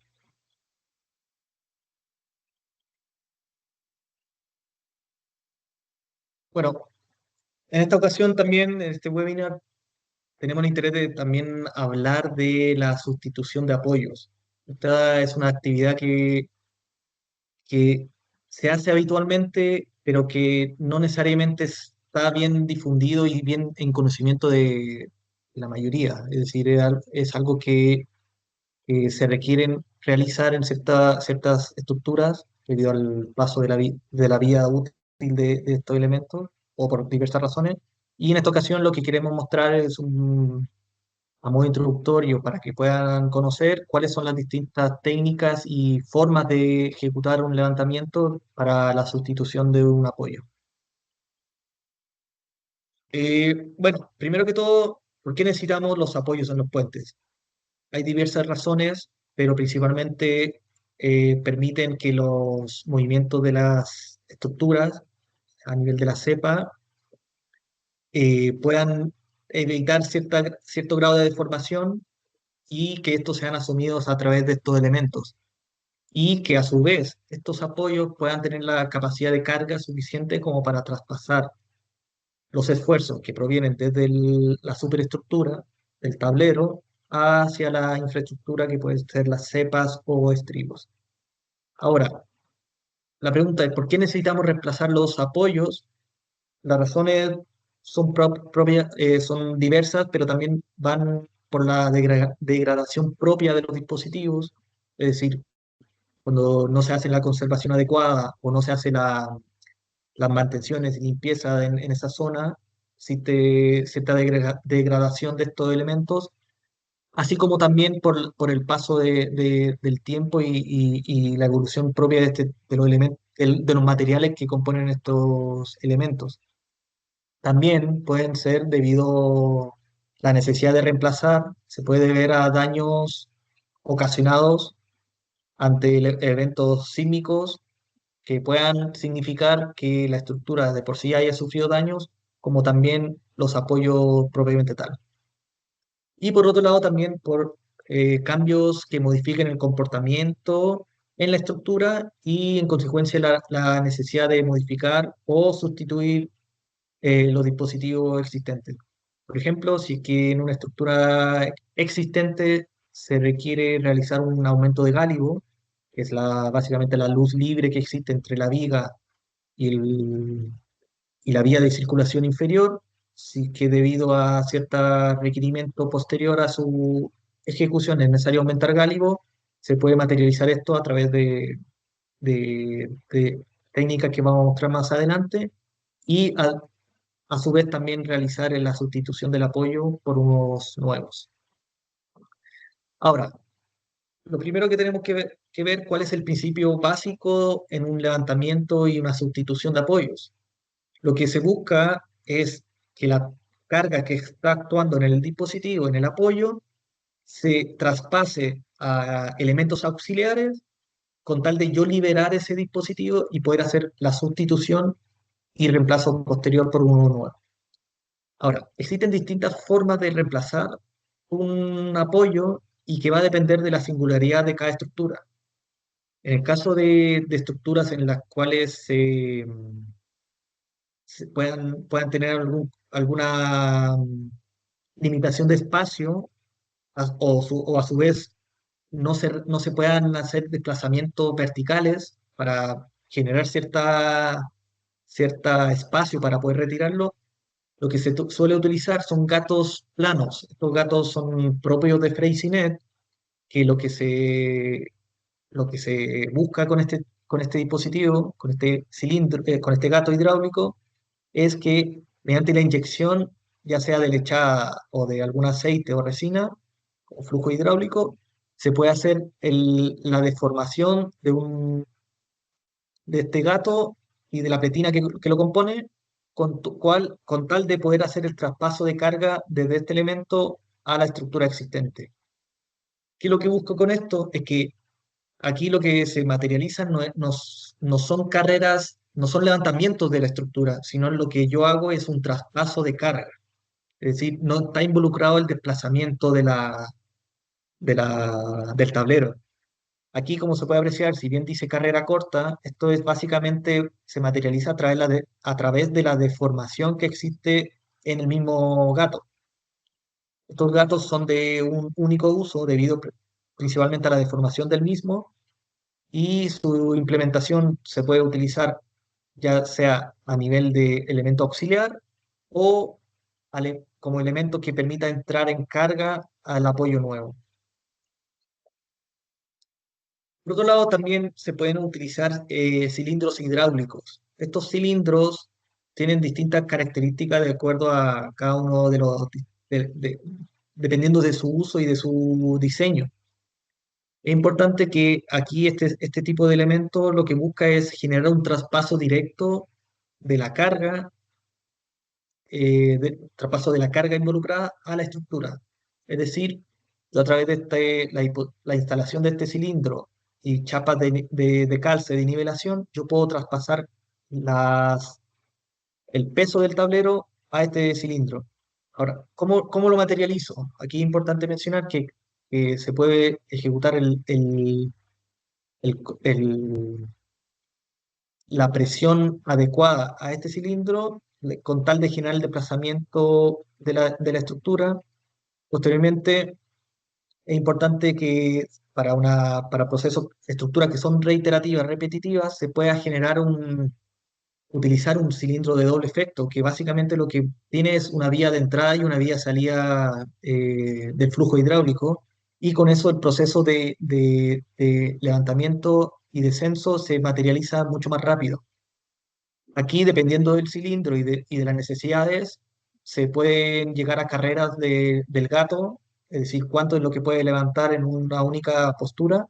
Bueno, en esta ocasión también, en este webinar, tenemos el interés de también hablar de la sustitución de apoyos. Esta es una actividad que se hace habitualmente, pero que no necesariamente está bien difundido y bien en conocimiento de la mayoría. Es decir, es algo que se requieren realizar en ciertas estructuras debido al paso de la vida útil de estos elementos o por diversas razones. Y en esta ocasión lo que queremos mostrar es a modo introductorio para que puedan conocer cuáles son las distintas técnicas y formas de ejecutar un levantamiento para la sustitución de un apoyo. Bueno, primero que todo, ¿por qué necesitamos los apoyos en los puentes? Hay diversas razones, pero principalmente permiten que los movimientos de las estructuras a nivel de la cepa puedan evitar cierto grado de deformación y que estos sean asumidos a través de estos elementos. Y que a su vez estos apoyos puedan tener la capacidad de carga suficiente como para traspasar los esfuerzos que provienen desde la superestructura del tablero hacia la infraestructura que pueden ser las cepas o estribos. Ahora, la pregunta es, ¿por qué necesitamos reemplazar los apoyos? Las razones son diversas, pero también van por la degradación propia de los dispositivos, es decir, cuando no se hace la conservación adecuada o no se hace las mantenciones y limpieza en esa zona, existe cierta degradación de estos elementos, así como también por el paso del tiempo y la evolución propia de los elementos, de los materiales que componen estos elementos. También pueden ser debido a la necesidad de reemplazar, se puede deber a daños ocasionados ante eventos sísmicos que puedan significar que la estructura de por sí haya sufrido daños, como también los apoyos propiamente tal. Y por otro lado también por cambios que modifiquen el comportamiento en la estructura y en consecuencia la necesidad de modificar o sustituir los dispositivos existentes. Por ejemplo, si es que en una estructura existente se requiere realizar un aumento de gálibo, que es básicamente la luz libre que existe entre la viga y, y la vía de circulación inferior, si que debido a cierto requerimiento posterior a su ejecución es necesario aumentar gálibo, se puede materializar esto a través de técnicas que vamos a mostrar más adelante y a su vez también realizar la sustitución del apoyo por unos nuevos. Ahora, lo primero que tenemos que ver cuál es el principio básico en un levantamiento y una sustitución de apoyos. Lo que se busca es que la carga que está actuando en el dispositivo, en el apoyo, se traspase a elementos auxiliares con tal de yo liberar ese dispositivo y poder hacer la sustitución y reemplazo posterior por uno nuevo. Ahora, existen distintas formas de reemplazar un apoyo y que va a depender de la singularidad de cada estructura. En el caso de estructuras en las cuales puedan tener alguna limitación de espacio o a su vez no se puedan hacer desplazamientos verticales para generar cierta espacio para poder retirarlo, lo que suele utilizar son gatos planos. Estos gatos son propios de Freycinet, que lo que se busca con este dispositivo, con este cilindro, con este gato hidráulico, es que mediante la inyección, ya sea de lechada o de algún aceite o resina o flujo hidráulico, se puede hacer la deformación de este gato y de la pletina que lo compone, con tal de poder hacer el traspaso de carga desde este elemento a la estructura existente. ¿Qué es lo que busco con esto? Es que aquí lo que se materializa no son carreras, no son levantamientos de la estructura, sino lo que yo hago es un traspaso de carga. Es decir, no está involucrado el desplazamiento del tablero. Aquí, como se puede apreciar, si bien dice carrera corta, esto es básicamente, se materializa a través de la deformación que existe en el mismo gato. Estos gatos son de un único uso debido principalmente a la deformación del mismo y su implementación se puede utilizar ya sea a nivel de elemento auxiliar o como elemento que permita entrar en carga al apoyo nuevo. Por otro lado, también se pueden utilizar cilindros hidráulicos. Estos cilindros tienen distintas características de acuerdo a cada uno de dependiendo de su uso y de su diseño. Es importante que aquí este tipo de elementos lo que busca es generar un traspaso directo de la carga, traspaso de la carga involucrada a la estructura. Es decir, yo a través de la instalación de este cilindro y chapas de calce de nivelación, yo puedo traspasar el peso del tablero a este cilindro. Ahora, ¿cómo lo materializo? Aquí es importante mencionar que se puede ejecutar el- el- la presión adecuada a este cilindro con tal de generar el desplazamiento de la estructura. Posteriormente, es importante que para procesos, estructuras que son reiterativas, repetitivas, se pueda utilizar un cilindro de doble efecto, que básicamente lo que tiene es una vía de entrada y una vía de salida del flujo hidráulico, y con eso el proceso de levantamiento y descenso se materializa mucho más rápido. Aquí, dependiendo del cilindro y de las necesidades, se pueden llegar a carreras del gato, es decir, cuánto es lo que puede levantar en una única postura,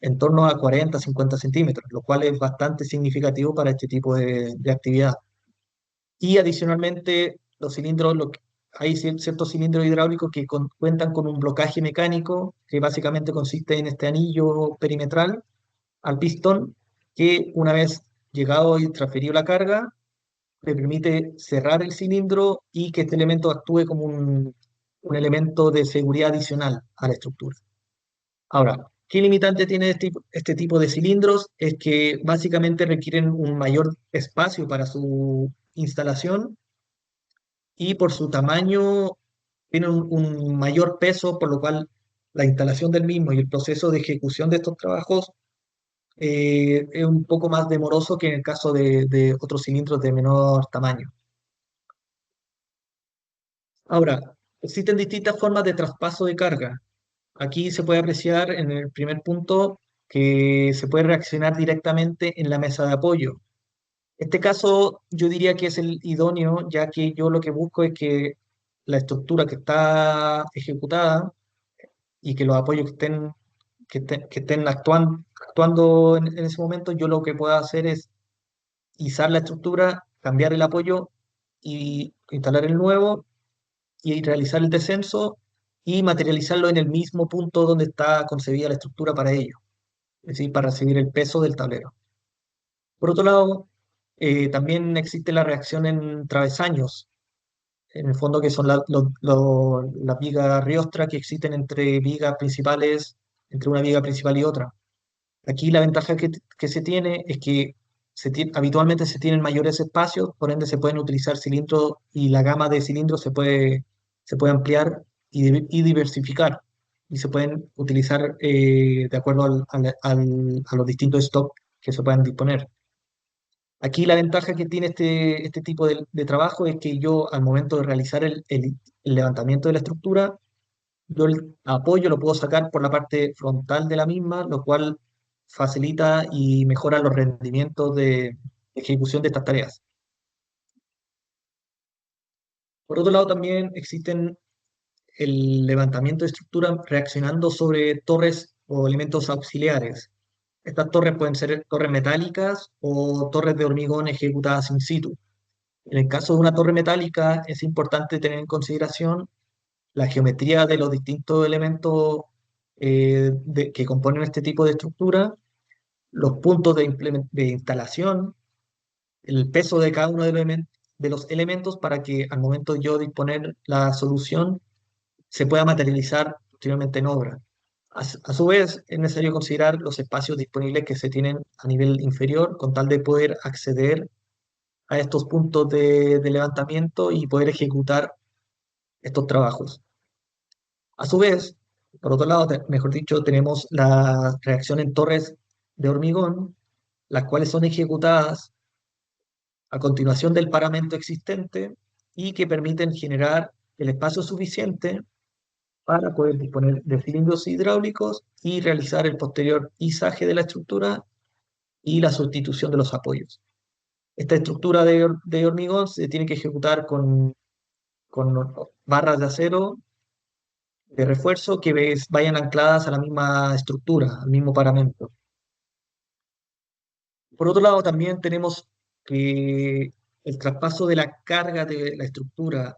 en torno a 40, 50 centímetros, lo cual es bastante significativo para este tipo de actividad. Y adicionalmente, los cilindros, hay ciertos cilindros hidráulicos que cuentan con un blocaje mecánico que básicamente consiste en este anillo perimetral al pistón que una vez llegado y transferido la carga, le permite cerrar el cilindro y que este elemento actúe como un elemento de seguridad adicional a la estructura. Ahora, ¿qué limitante tiene este tipo de cilindros? Es que básicamente requieren un mayor espacio para su instalación y por su tamaño tienen un mayor peso, por lo cual la instalación del mismo y el proceso de ejecución de estos trabajos es un poco más demoroso que en el caso de otros cilindros de menor tamaño. Ahora, existen distintas formas de traspaso de carga. Aquí se puede apreciar en el primer punto que se puede reaccionar directamente en la mesa de apoyo. Este caso yo diría que es el idóneo, ya que yo lo que busco es que la estructura que está ejecutada y que los apoyos que estén actuando en ese momento, yo lo que puedo hacer es izar la estructura, cambiar el apoyo y instalar el nuevo y realizar el descenso y materializarlo en el mismo punto donde está concebida la estructura para ello, es decir, para recibir el peso del tablero. Por otro lado, también existe la reacción en travesaños, en el fondo que son las vigas riostra que existen entre vigas principales, entre una viga principal y otra. Aquí la ventaja que se tiene es que habitualmente se tienen mayores espacios, por ende se pueden utilizar cilindros y la gama de cilindros se puede ampliar y diversificar y se pueden utilizar de acuerdo a los distintos stocks que se puedan disponer. Aquí la ventaja que tiene este tipo de trabajo es que yo al momento de realizar el levantamiento de la estructura, yo el apoyo lo puedo sacar por la parte frontal de la misma, lo cual facilita y mejora los rendimientos de ejecución de estas tareas. Por otro lado, también existen el levantamiento de estructura reaccionando sobre torres o elementos auxiliares. Estas torres pueden ser torres metálicas o torres de hormigón ejecutadas in situ. En el caso de una torre metálica, es importante tener en consideración la geometría de los distintos elementos que componen este tipo de estructura, los puntos de instalación, el peso de cada uno de los elementos para que al momento de yo disponer la solución se pueda materializar posteriormente en obra. A su vez, es necesario considerar los espacios disponibles que se tienen a nivel inferior con tal de poder acceder a estos puntos de levantamiento y poder ejecutar estos trabajos. A su vez, por otro lado, mejor dicho, tenemos la reacción en torres de hormigón, las cuales son ejecutadas a continuación del paramento existente y que permiten generar el espacio suficiente para poder disponer de cilindros hidráulicos y realizar el posterior izaje de la estructura y la sustitución de los apoyos. Esta estructura de hormigón se tiene que ejecutar con barras de acero de refuerzo que vayan ancladas a la misma estructura, al mismo paramento. Por otro lado, también tenemos que el traspaso de la carga de la estructura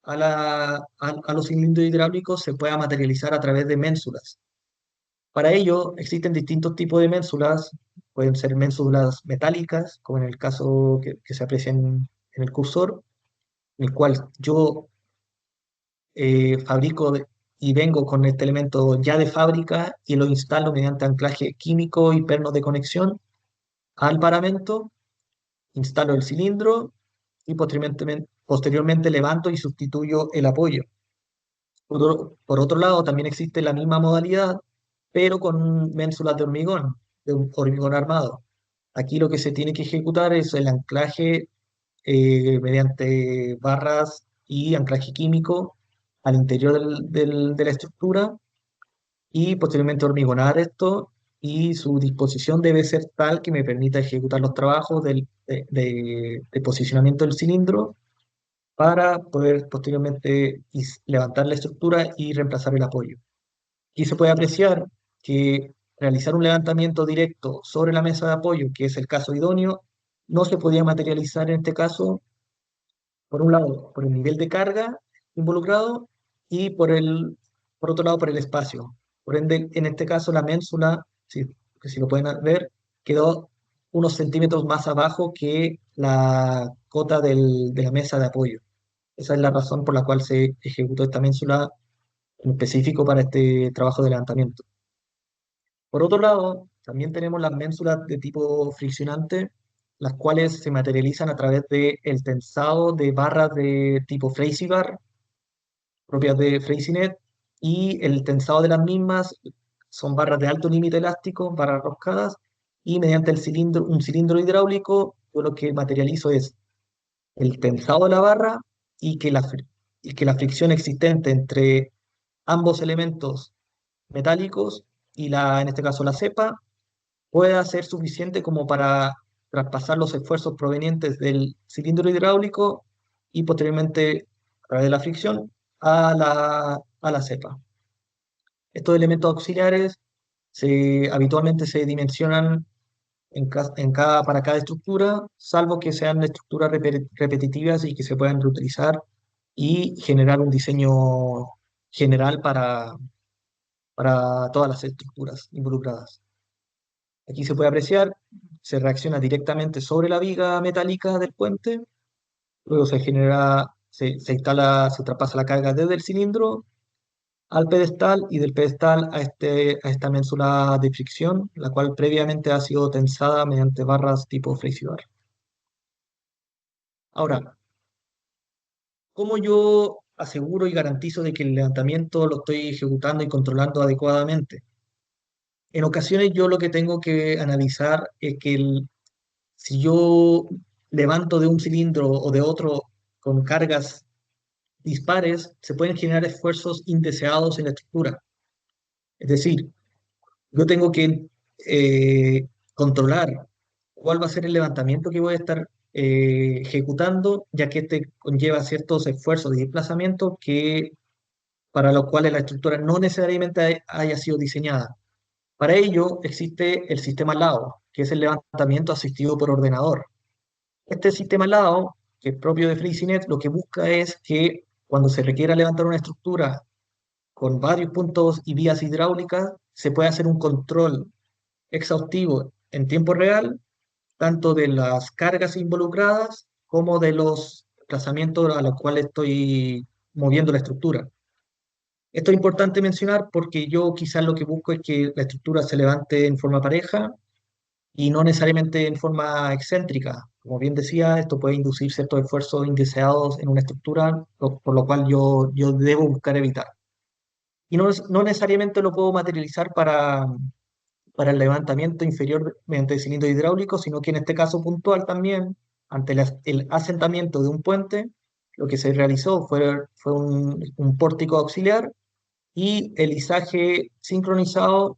a los cilindros hidráulicos se pueda materializar a través de ménsulas. Para ello, existen distintos tipos de ménsulas. Pueden ser ménsulas metálicas, como en el caso que se aprecia en el cursor, en el cual yo fabrico y vengo con este elemento ya de fábrica y lo instalo mediante anclaje químico y pernos de conexión al paramento, instalo el cilindro y posteriormente levanto y sustituyo el apoyo. Por otro lado, también existe la misma modalidad, pero con ménsulas de un hormigón armado. Aquí lo que se tiene que ejecutar es el anclaje mediante barras y anclaje químico al interior de la estructura y posteriormente hormigonar esto y su disposición debe ser tal que me permita ejecutar los trabajos de posicionamiento del cilindro para poder posteriormente levantar la estructura y reemplazar el apoyo. Aquí se puede apreciar que realizar un levantamiento directo sobre la mesa de apoyo, que es el caso idóneo, no se podía materializar en este caso, por un lado, por el nivel de carga involucrado y por otro lado, por el espacio. Por ende, en este caso, la ménsula, que si lo pueden ver, quedó unos centímetros más abajo que la cota de la mesa de apoyo. Esa es la razón por la cual se ejecutó esta ménsula en específico para este trabajo de levantamiento. Por otro lado, también tenemos las ménsulas de tipo friccionante, las cuales se materializan a través del tensado de barras de tipo Freezy Bar, propias de FreezyNet, y el tensado de las mismas son barras de alto límite elástico, barras roscadas, y mediante un cilindro hidráulico, yo lo que materializo es el tensado de la barra y y que la fricción existente entre ambos elementos metálicos y en este caso la cepa, pueda ser suficiente como para traspasar los esfuerzos provenientes del cilindro hidráulico y posteriormente, a través de la fricción, a la cepa. Estos elementos auxiliares habitualmente se dimensionan para cada estructura, salvo que sean estructuras repetitivas y que se puedan reutilizar y generar un diseño general para todas las estructuras involucradas. Aquí se puede apreciar, se reacciona directamente sobre la viga metálica del puente, luego se instala, se traspasa la carga desde el cilindro al pedestal y del pedestal a esta ménsula de fricción, la cual previamente ha sido tensada mediante barras tipo Freezy-Bar. Ahora, ¿cómo yo aseguro y garantizo de que el levantamiento lo estoy ejecutando y controlando adecuadamente? En ocasiones yo lo que tengo que analizar es que si yo levanto de un cilindro o de otro con cargas dispares, se pueden generar esfuerzos indeseados en la estructura. Es decir, yo tengo que controlar cuál va a ser el levantamiento que voy a estar ejecutando, ya que este conlleva ciertos esfuerzos de desplazamiento para los cuales la estructura no necesariamente haya sido diseñada. Para ello existe el sistema LAO, que es el levantamiento asistido por ordenador. Este sistema LAO, que es propio de FreezyNet, lo que busca es que cuando se requiera levantar una estructura con varios puntos y vías hidráulicas, se pueda hacer un control exhaustivo en tiempo real, tanto de las cargas involucradas como de los desplazamientos a los cuales estoy moviendo la estructura. Esto es importante mencionar porque yo quizás lo que busco es que la estructura se levante en forma pareja y no necesariamente en forma excéntrica. Como bien decía, esto puede inducir ciertos esfuerzos indeseados en una estructura, por lo cual yo debo buscar evitar. Y no necesariamente lo puedo materializar para el levantamiento inferior mediante cilindro hidráulico, sino que en este caso puntual también, ante el asentamiento de un puente, lo que se realizó fue un pórtico auxiliar y el izaje sincronizado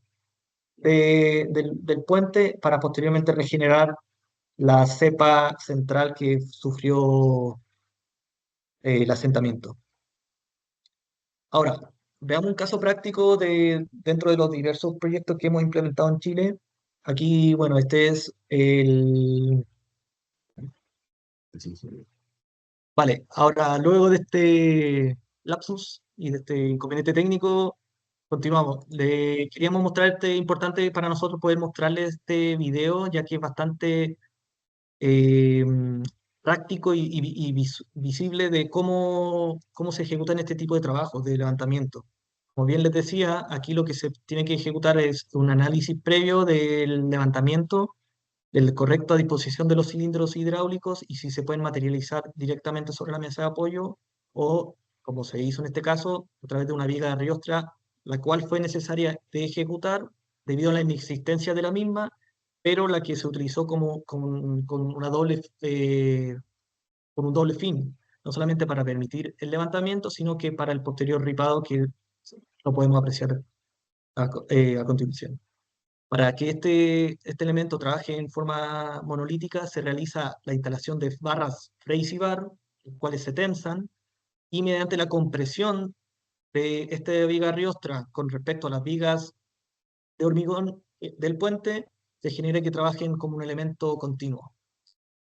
del puente para posteriormente regenerar la cepa central que sufrió el asentamiento. Ahora, veamos un caso práctico dentro de los diversos proyectos que hemos implementado en Chile. Aquí, bueno, este es el... Vale, ahora luego de este lapsus y de este inconveniente técnico, continuamos. Queríamos mostrar importante para nosotros poder mostrarles este video, ya que es bastante eh, práctico y visible de cómo se ejecutan este tipo de trabajos de levantamiento. Como bien les decía, aquí lo que se tiene que ejecutar es un análisis previo del levantamiento, de la correcta disposición de los cilindros hidráulicos y si se pueden materializar directamente sobre la mesa de apoyo o, como se hizo en este caso, a través de una viga de riostra, la cual fue necesaria de ejecutar debido a la inexistencia de la misma, pero la que se utilizó con un doble fin, no solamente para permitir el levantamiento, sino que para el posterior ripado que lo podemos apreciar a continuación. Para que este elemento trabaje en forma monolítica, se realiza la instalación de barras Freezy Bar, las cuales se tensan, y mediante la compresión de esta viga riostra con respecto a las vigas de hormigón del puente, se genera que trabajen como un elemento continuo.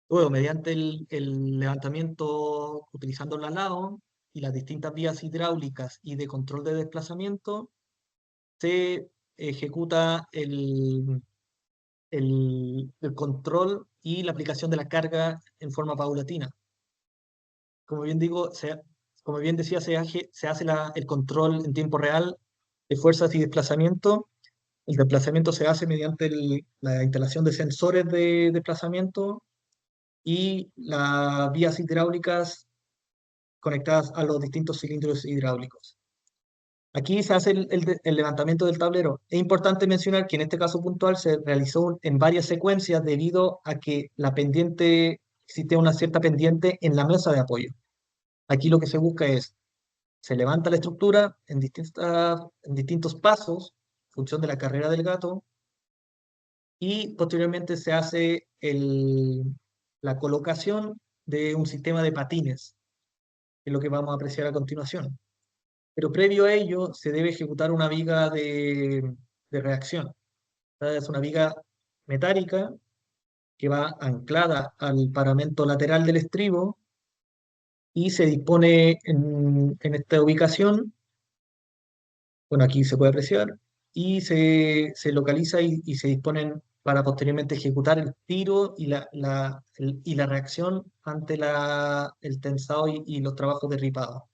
Luego, mediante el levantamiento utilizando el alado y las distintas vías hidráulicas y de control de desplazamiento, se ejecuta el control y la aplicación de la carga en forma paulatina. Como bien digo, como bien decía, se hace el control en tiempo real de fuerzas y desplazamiento. El desplazamiento se hace mediante la instalación de sensores de desplazamiento y las vías hidráulicas conectadas a los distintos cilindros hidráulicos. Aquí se hace el levantamiento del tablero. Es importante mencionar que en este caso puntual se realizó en varias secuencias debido a que existe una cierta pendiente en la mesa de apoyo. Aquí lo que se busca es, se levanta la estructura en distintos pasos, en función de la carrera del gato, y posteriormente se hace la colocación de un sistema de patines, que es lo que vamos a apreciar a continuación. Pero previo a ello se debe ejecutar una viga de reacción. Es una viga metálica que va anclada al paramento lateral del estribo y se dispone en esta ubicación. Bueno, aquí se puede apreciar, y se localiza y se disponen para posteriormente ejecutar el tiro y la reacción ante el tensado y los trabajos de ripado.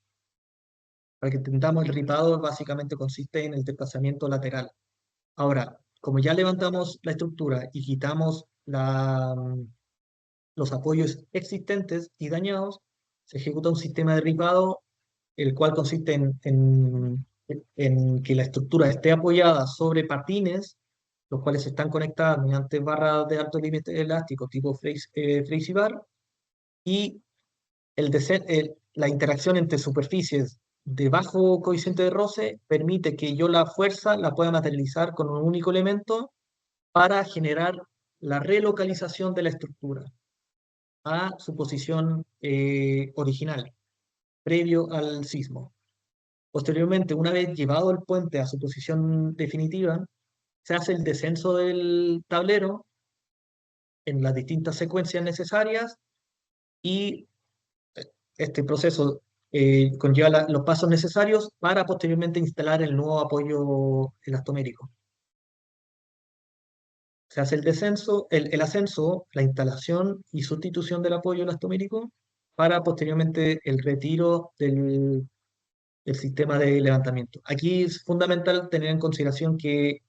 Para que entendamos, el ripado básicamente consiste en el desplazamiento lateral. Ahora, como ya levantamos la estructura y quitamos los apoyos existentes y dañados, se ejecuta un sistema de ripado, el cual consiste en que la estructura esté apoyada sobre patines, los cuales están conectados mediante barras de alto límite elástico tipo Freezy Bar, y la interacción entre superficies de bajo coeficiente de roce permite que yo la fuerza la pueda materializar con un único elemento para generar la relocalización de la estructura a su posición original, previo al sismo. Posteriormente, una vez llevado el puente a su posición definitiva, se hace el descenso del tablero en las distintas secuencias necesarias, y este proceso conlleva los pasos necesarios para posteriormente instalar el nuevo apoyo elastomérico. Se hace el descenso, el ascenso, la instalación y sustitución del apoyo elastomérico para posteriormente el retiro del sistema de levantamiento. Aquí es fundamental tener en consideración que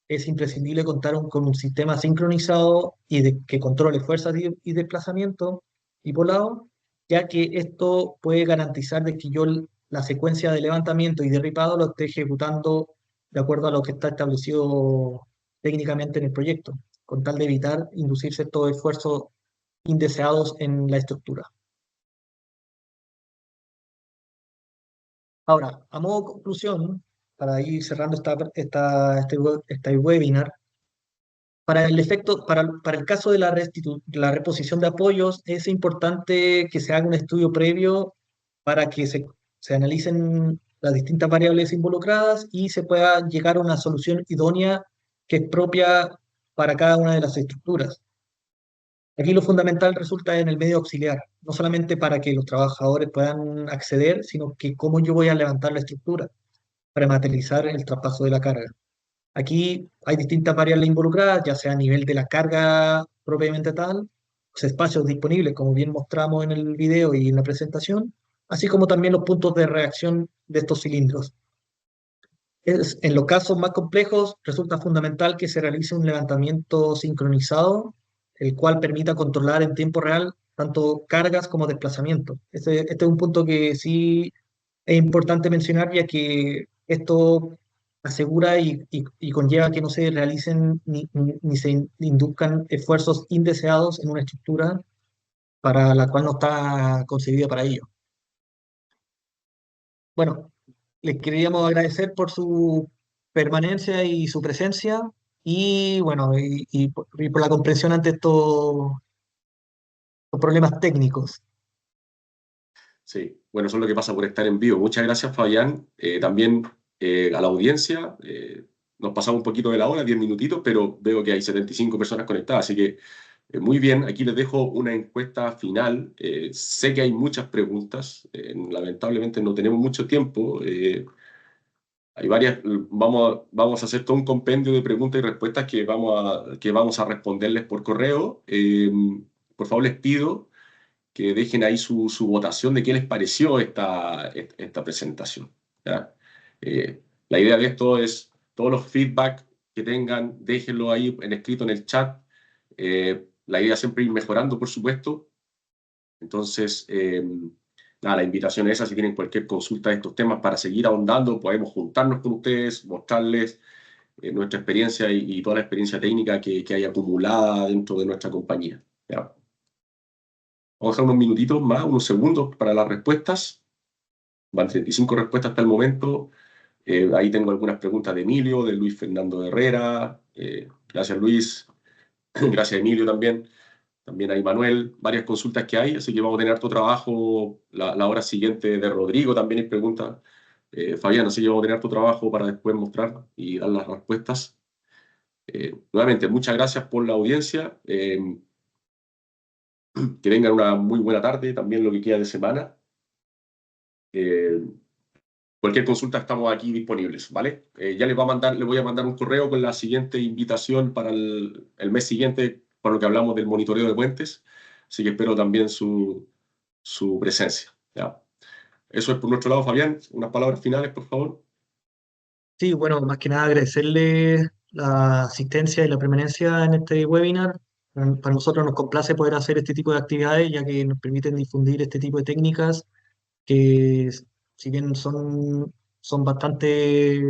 es imprescindible contar con un sistema sincronizado que controle fuerzas y desplazamiento y volado, ya que esto puede garantizar de que yo la secuencia de levantamiento y derripado lo esté ejecutando de acuerdo a lo que está establecido técnicamente en el proyecto, con tal de evitar inducir ciertos esfuerzos indeseados en la estructura. Ahora, a modo de conclusión, para ir cerrando este webinar, para el caso de la reposición de apoyos, es importante que se haga un estudio previo para que se analicen las distintas variables involucradas y se pueda llegar a una solución idónea que es propia para cada una de las estructuras. Aquí lo fundamental resulta en el medio auxiliar, no solamente para que los trabajadores puedan acceder, sino que cómo yo voy a levantar la estructura para materializar el traspaso de la carga. Aquí hay distintas variables involucradas, ya sea a nivel de la carga propiamente tal, los espacios disponibles, como bien mostramos en el video y en la presentación, así como también los puntos de reacción de estos cilindros. En los casos más complejos resulta fundamental que se realice un levantamiento sincronizado, el cual permita controlar en tiempo real tanto cargas como desplazamiento. Este es un punto que sí es importante mencionar, ya que esto asegura y conlleva que no se realicen ni se induzcan esfuerzos indeseados en una estructura para la cual no está concebida para ello. Bueno, les queríamos agradecer por su permanencia y su presencia, y bueno, y por la comprensión ante estos problemas técnicos. Sí, bueno, eso es lo que pasa por estar en vivo. Muchas gracias, Fabián. También a la audiencia. Nos pasamos un poquito de la hora, 10 minutitos, pero veo que hay 75 personas conectadas, así que muy bien. Aquí les dejo una encuesta final. Sé que hay muchas preguntas. Lamentablemente no tenemos mucho tiempo. Hay varias, vamos a hacer todo un compendio de preguntas y respuestas que vamos a responderles por correo. Por favor, les pido que dejen ahí su votación de qué les pareció esta presentación. ¿Ya? La idea de esto es todos los feedback que tengan, déjenlo ahí en escrito en el chat. La idea es siempre ir mejorando, por supuesto. Entonces, nada, la invitación es esa. Si tienen cualquier consulta de estos temas para seguir ahondando, podemos juntarnos con ustedes, mostrarles nuestra experiencia y toda la experiencia técnica que hay acumulada dentro de nuestra compañía. ¿Ya? Vamos a dejar unos minutitos más, unos segundos para las respuestas. Van 35 respuestas hasta el momento. Ahí tengo algunas preguntas de Emilio, de Luis Fernando Herrera. Gracias, Luis. Gracias, Emilio, también. También hay Manuel, varias consultas que hay, así que vamos a tener harto trabajo. La hora siguiente de Rodrigo también hay preguntas. Fabián, así que vamos a tener harto trabajo para después mostrar y dar las respuestas. Nuevamente, muchas gracias por la audiencia. Que tengan una muy buena tarde, también lo que queda de semana. Cualquier consulta estamos aquí disponibles, ¿vale? Ya les voy a mandar un correo con la siguiente invitación para el mes siguiente, para lo que hablamos del monitoreo de puentes. Así que espero también su presencia. ¿Ya? Eso es por nuestro lado, Fabián. Unas palabras finales, por favor. Sí, bueno, más que nada agradecerle la asistencia y la permanencia en este webinar. Para nosotros nos complace poder hacer este tipo de actividades, ya que nos permiten difundir este tipo de técnicas que, si bien son bastante,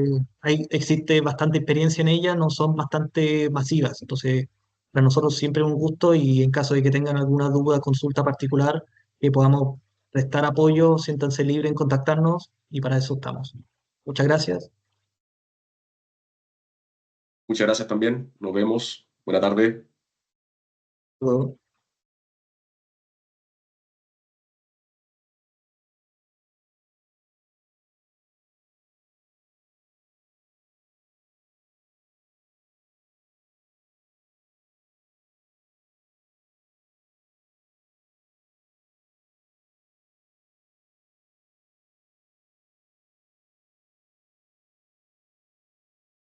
existe bastante experiencia en ellas, no son bastante masivas. Entonces, para nosotros siempre es un gusto, y en caso de que tengan alguna duda, consulta particular, que podamos prestar apoyo, siéntanse libres en contactarnos, y para eso estamos. Muchas gracias. Muchas gracias también. Nos vemos. Buena tarde. Luego.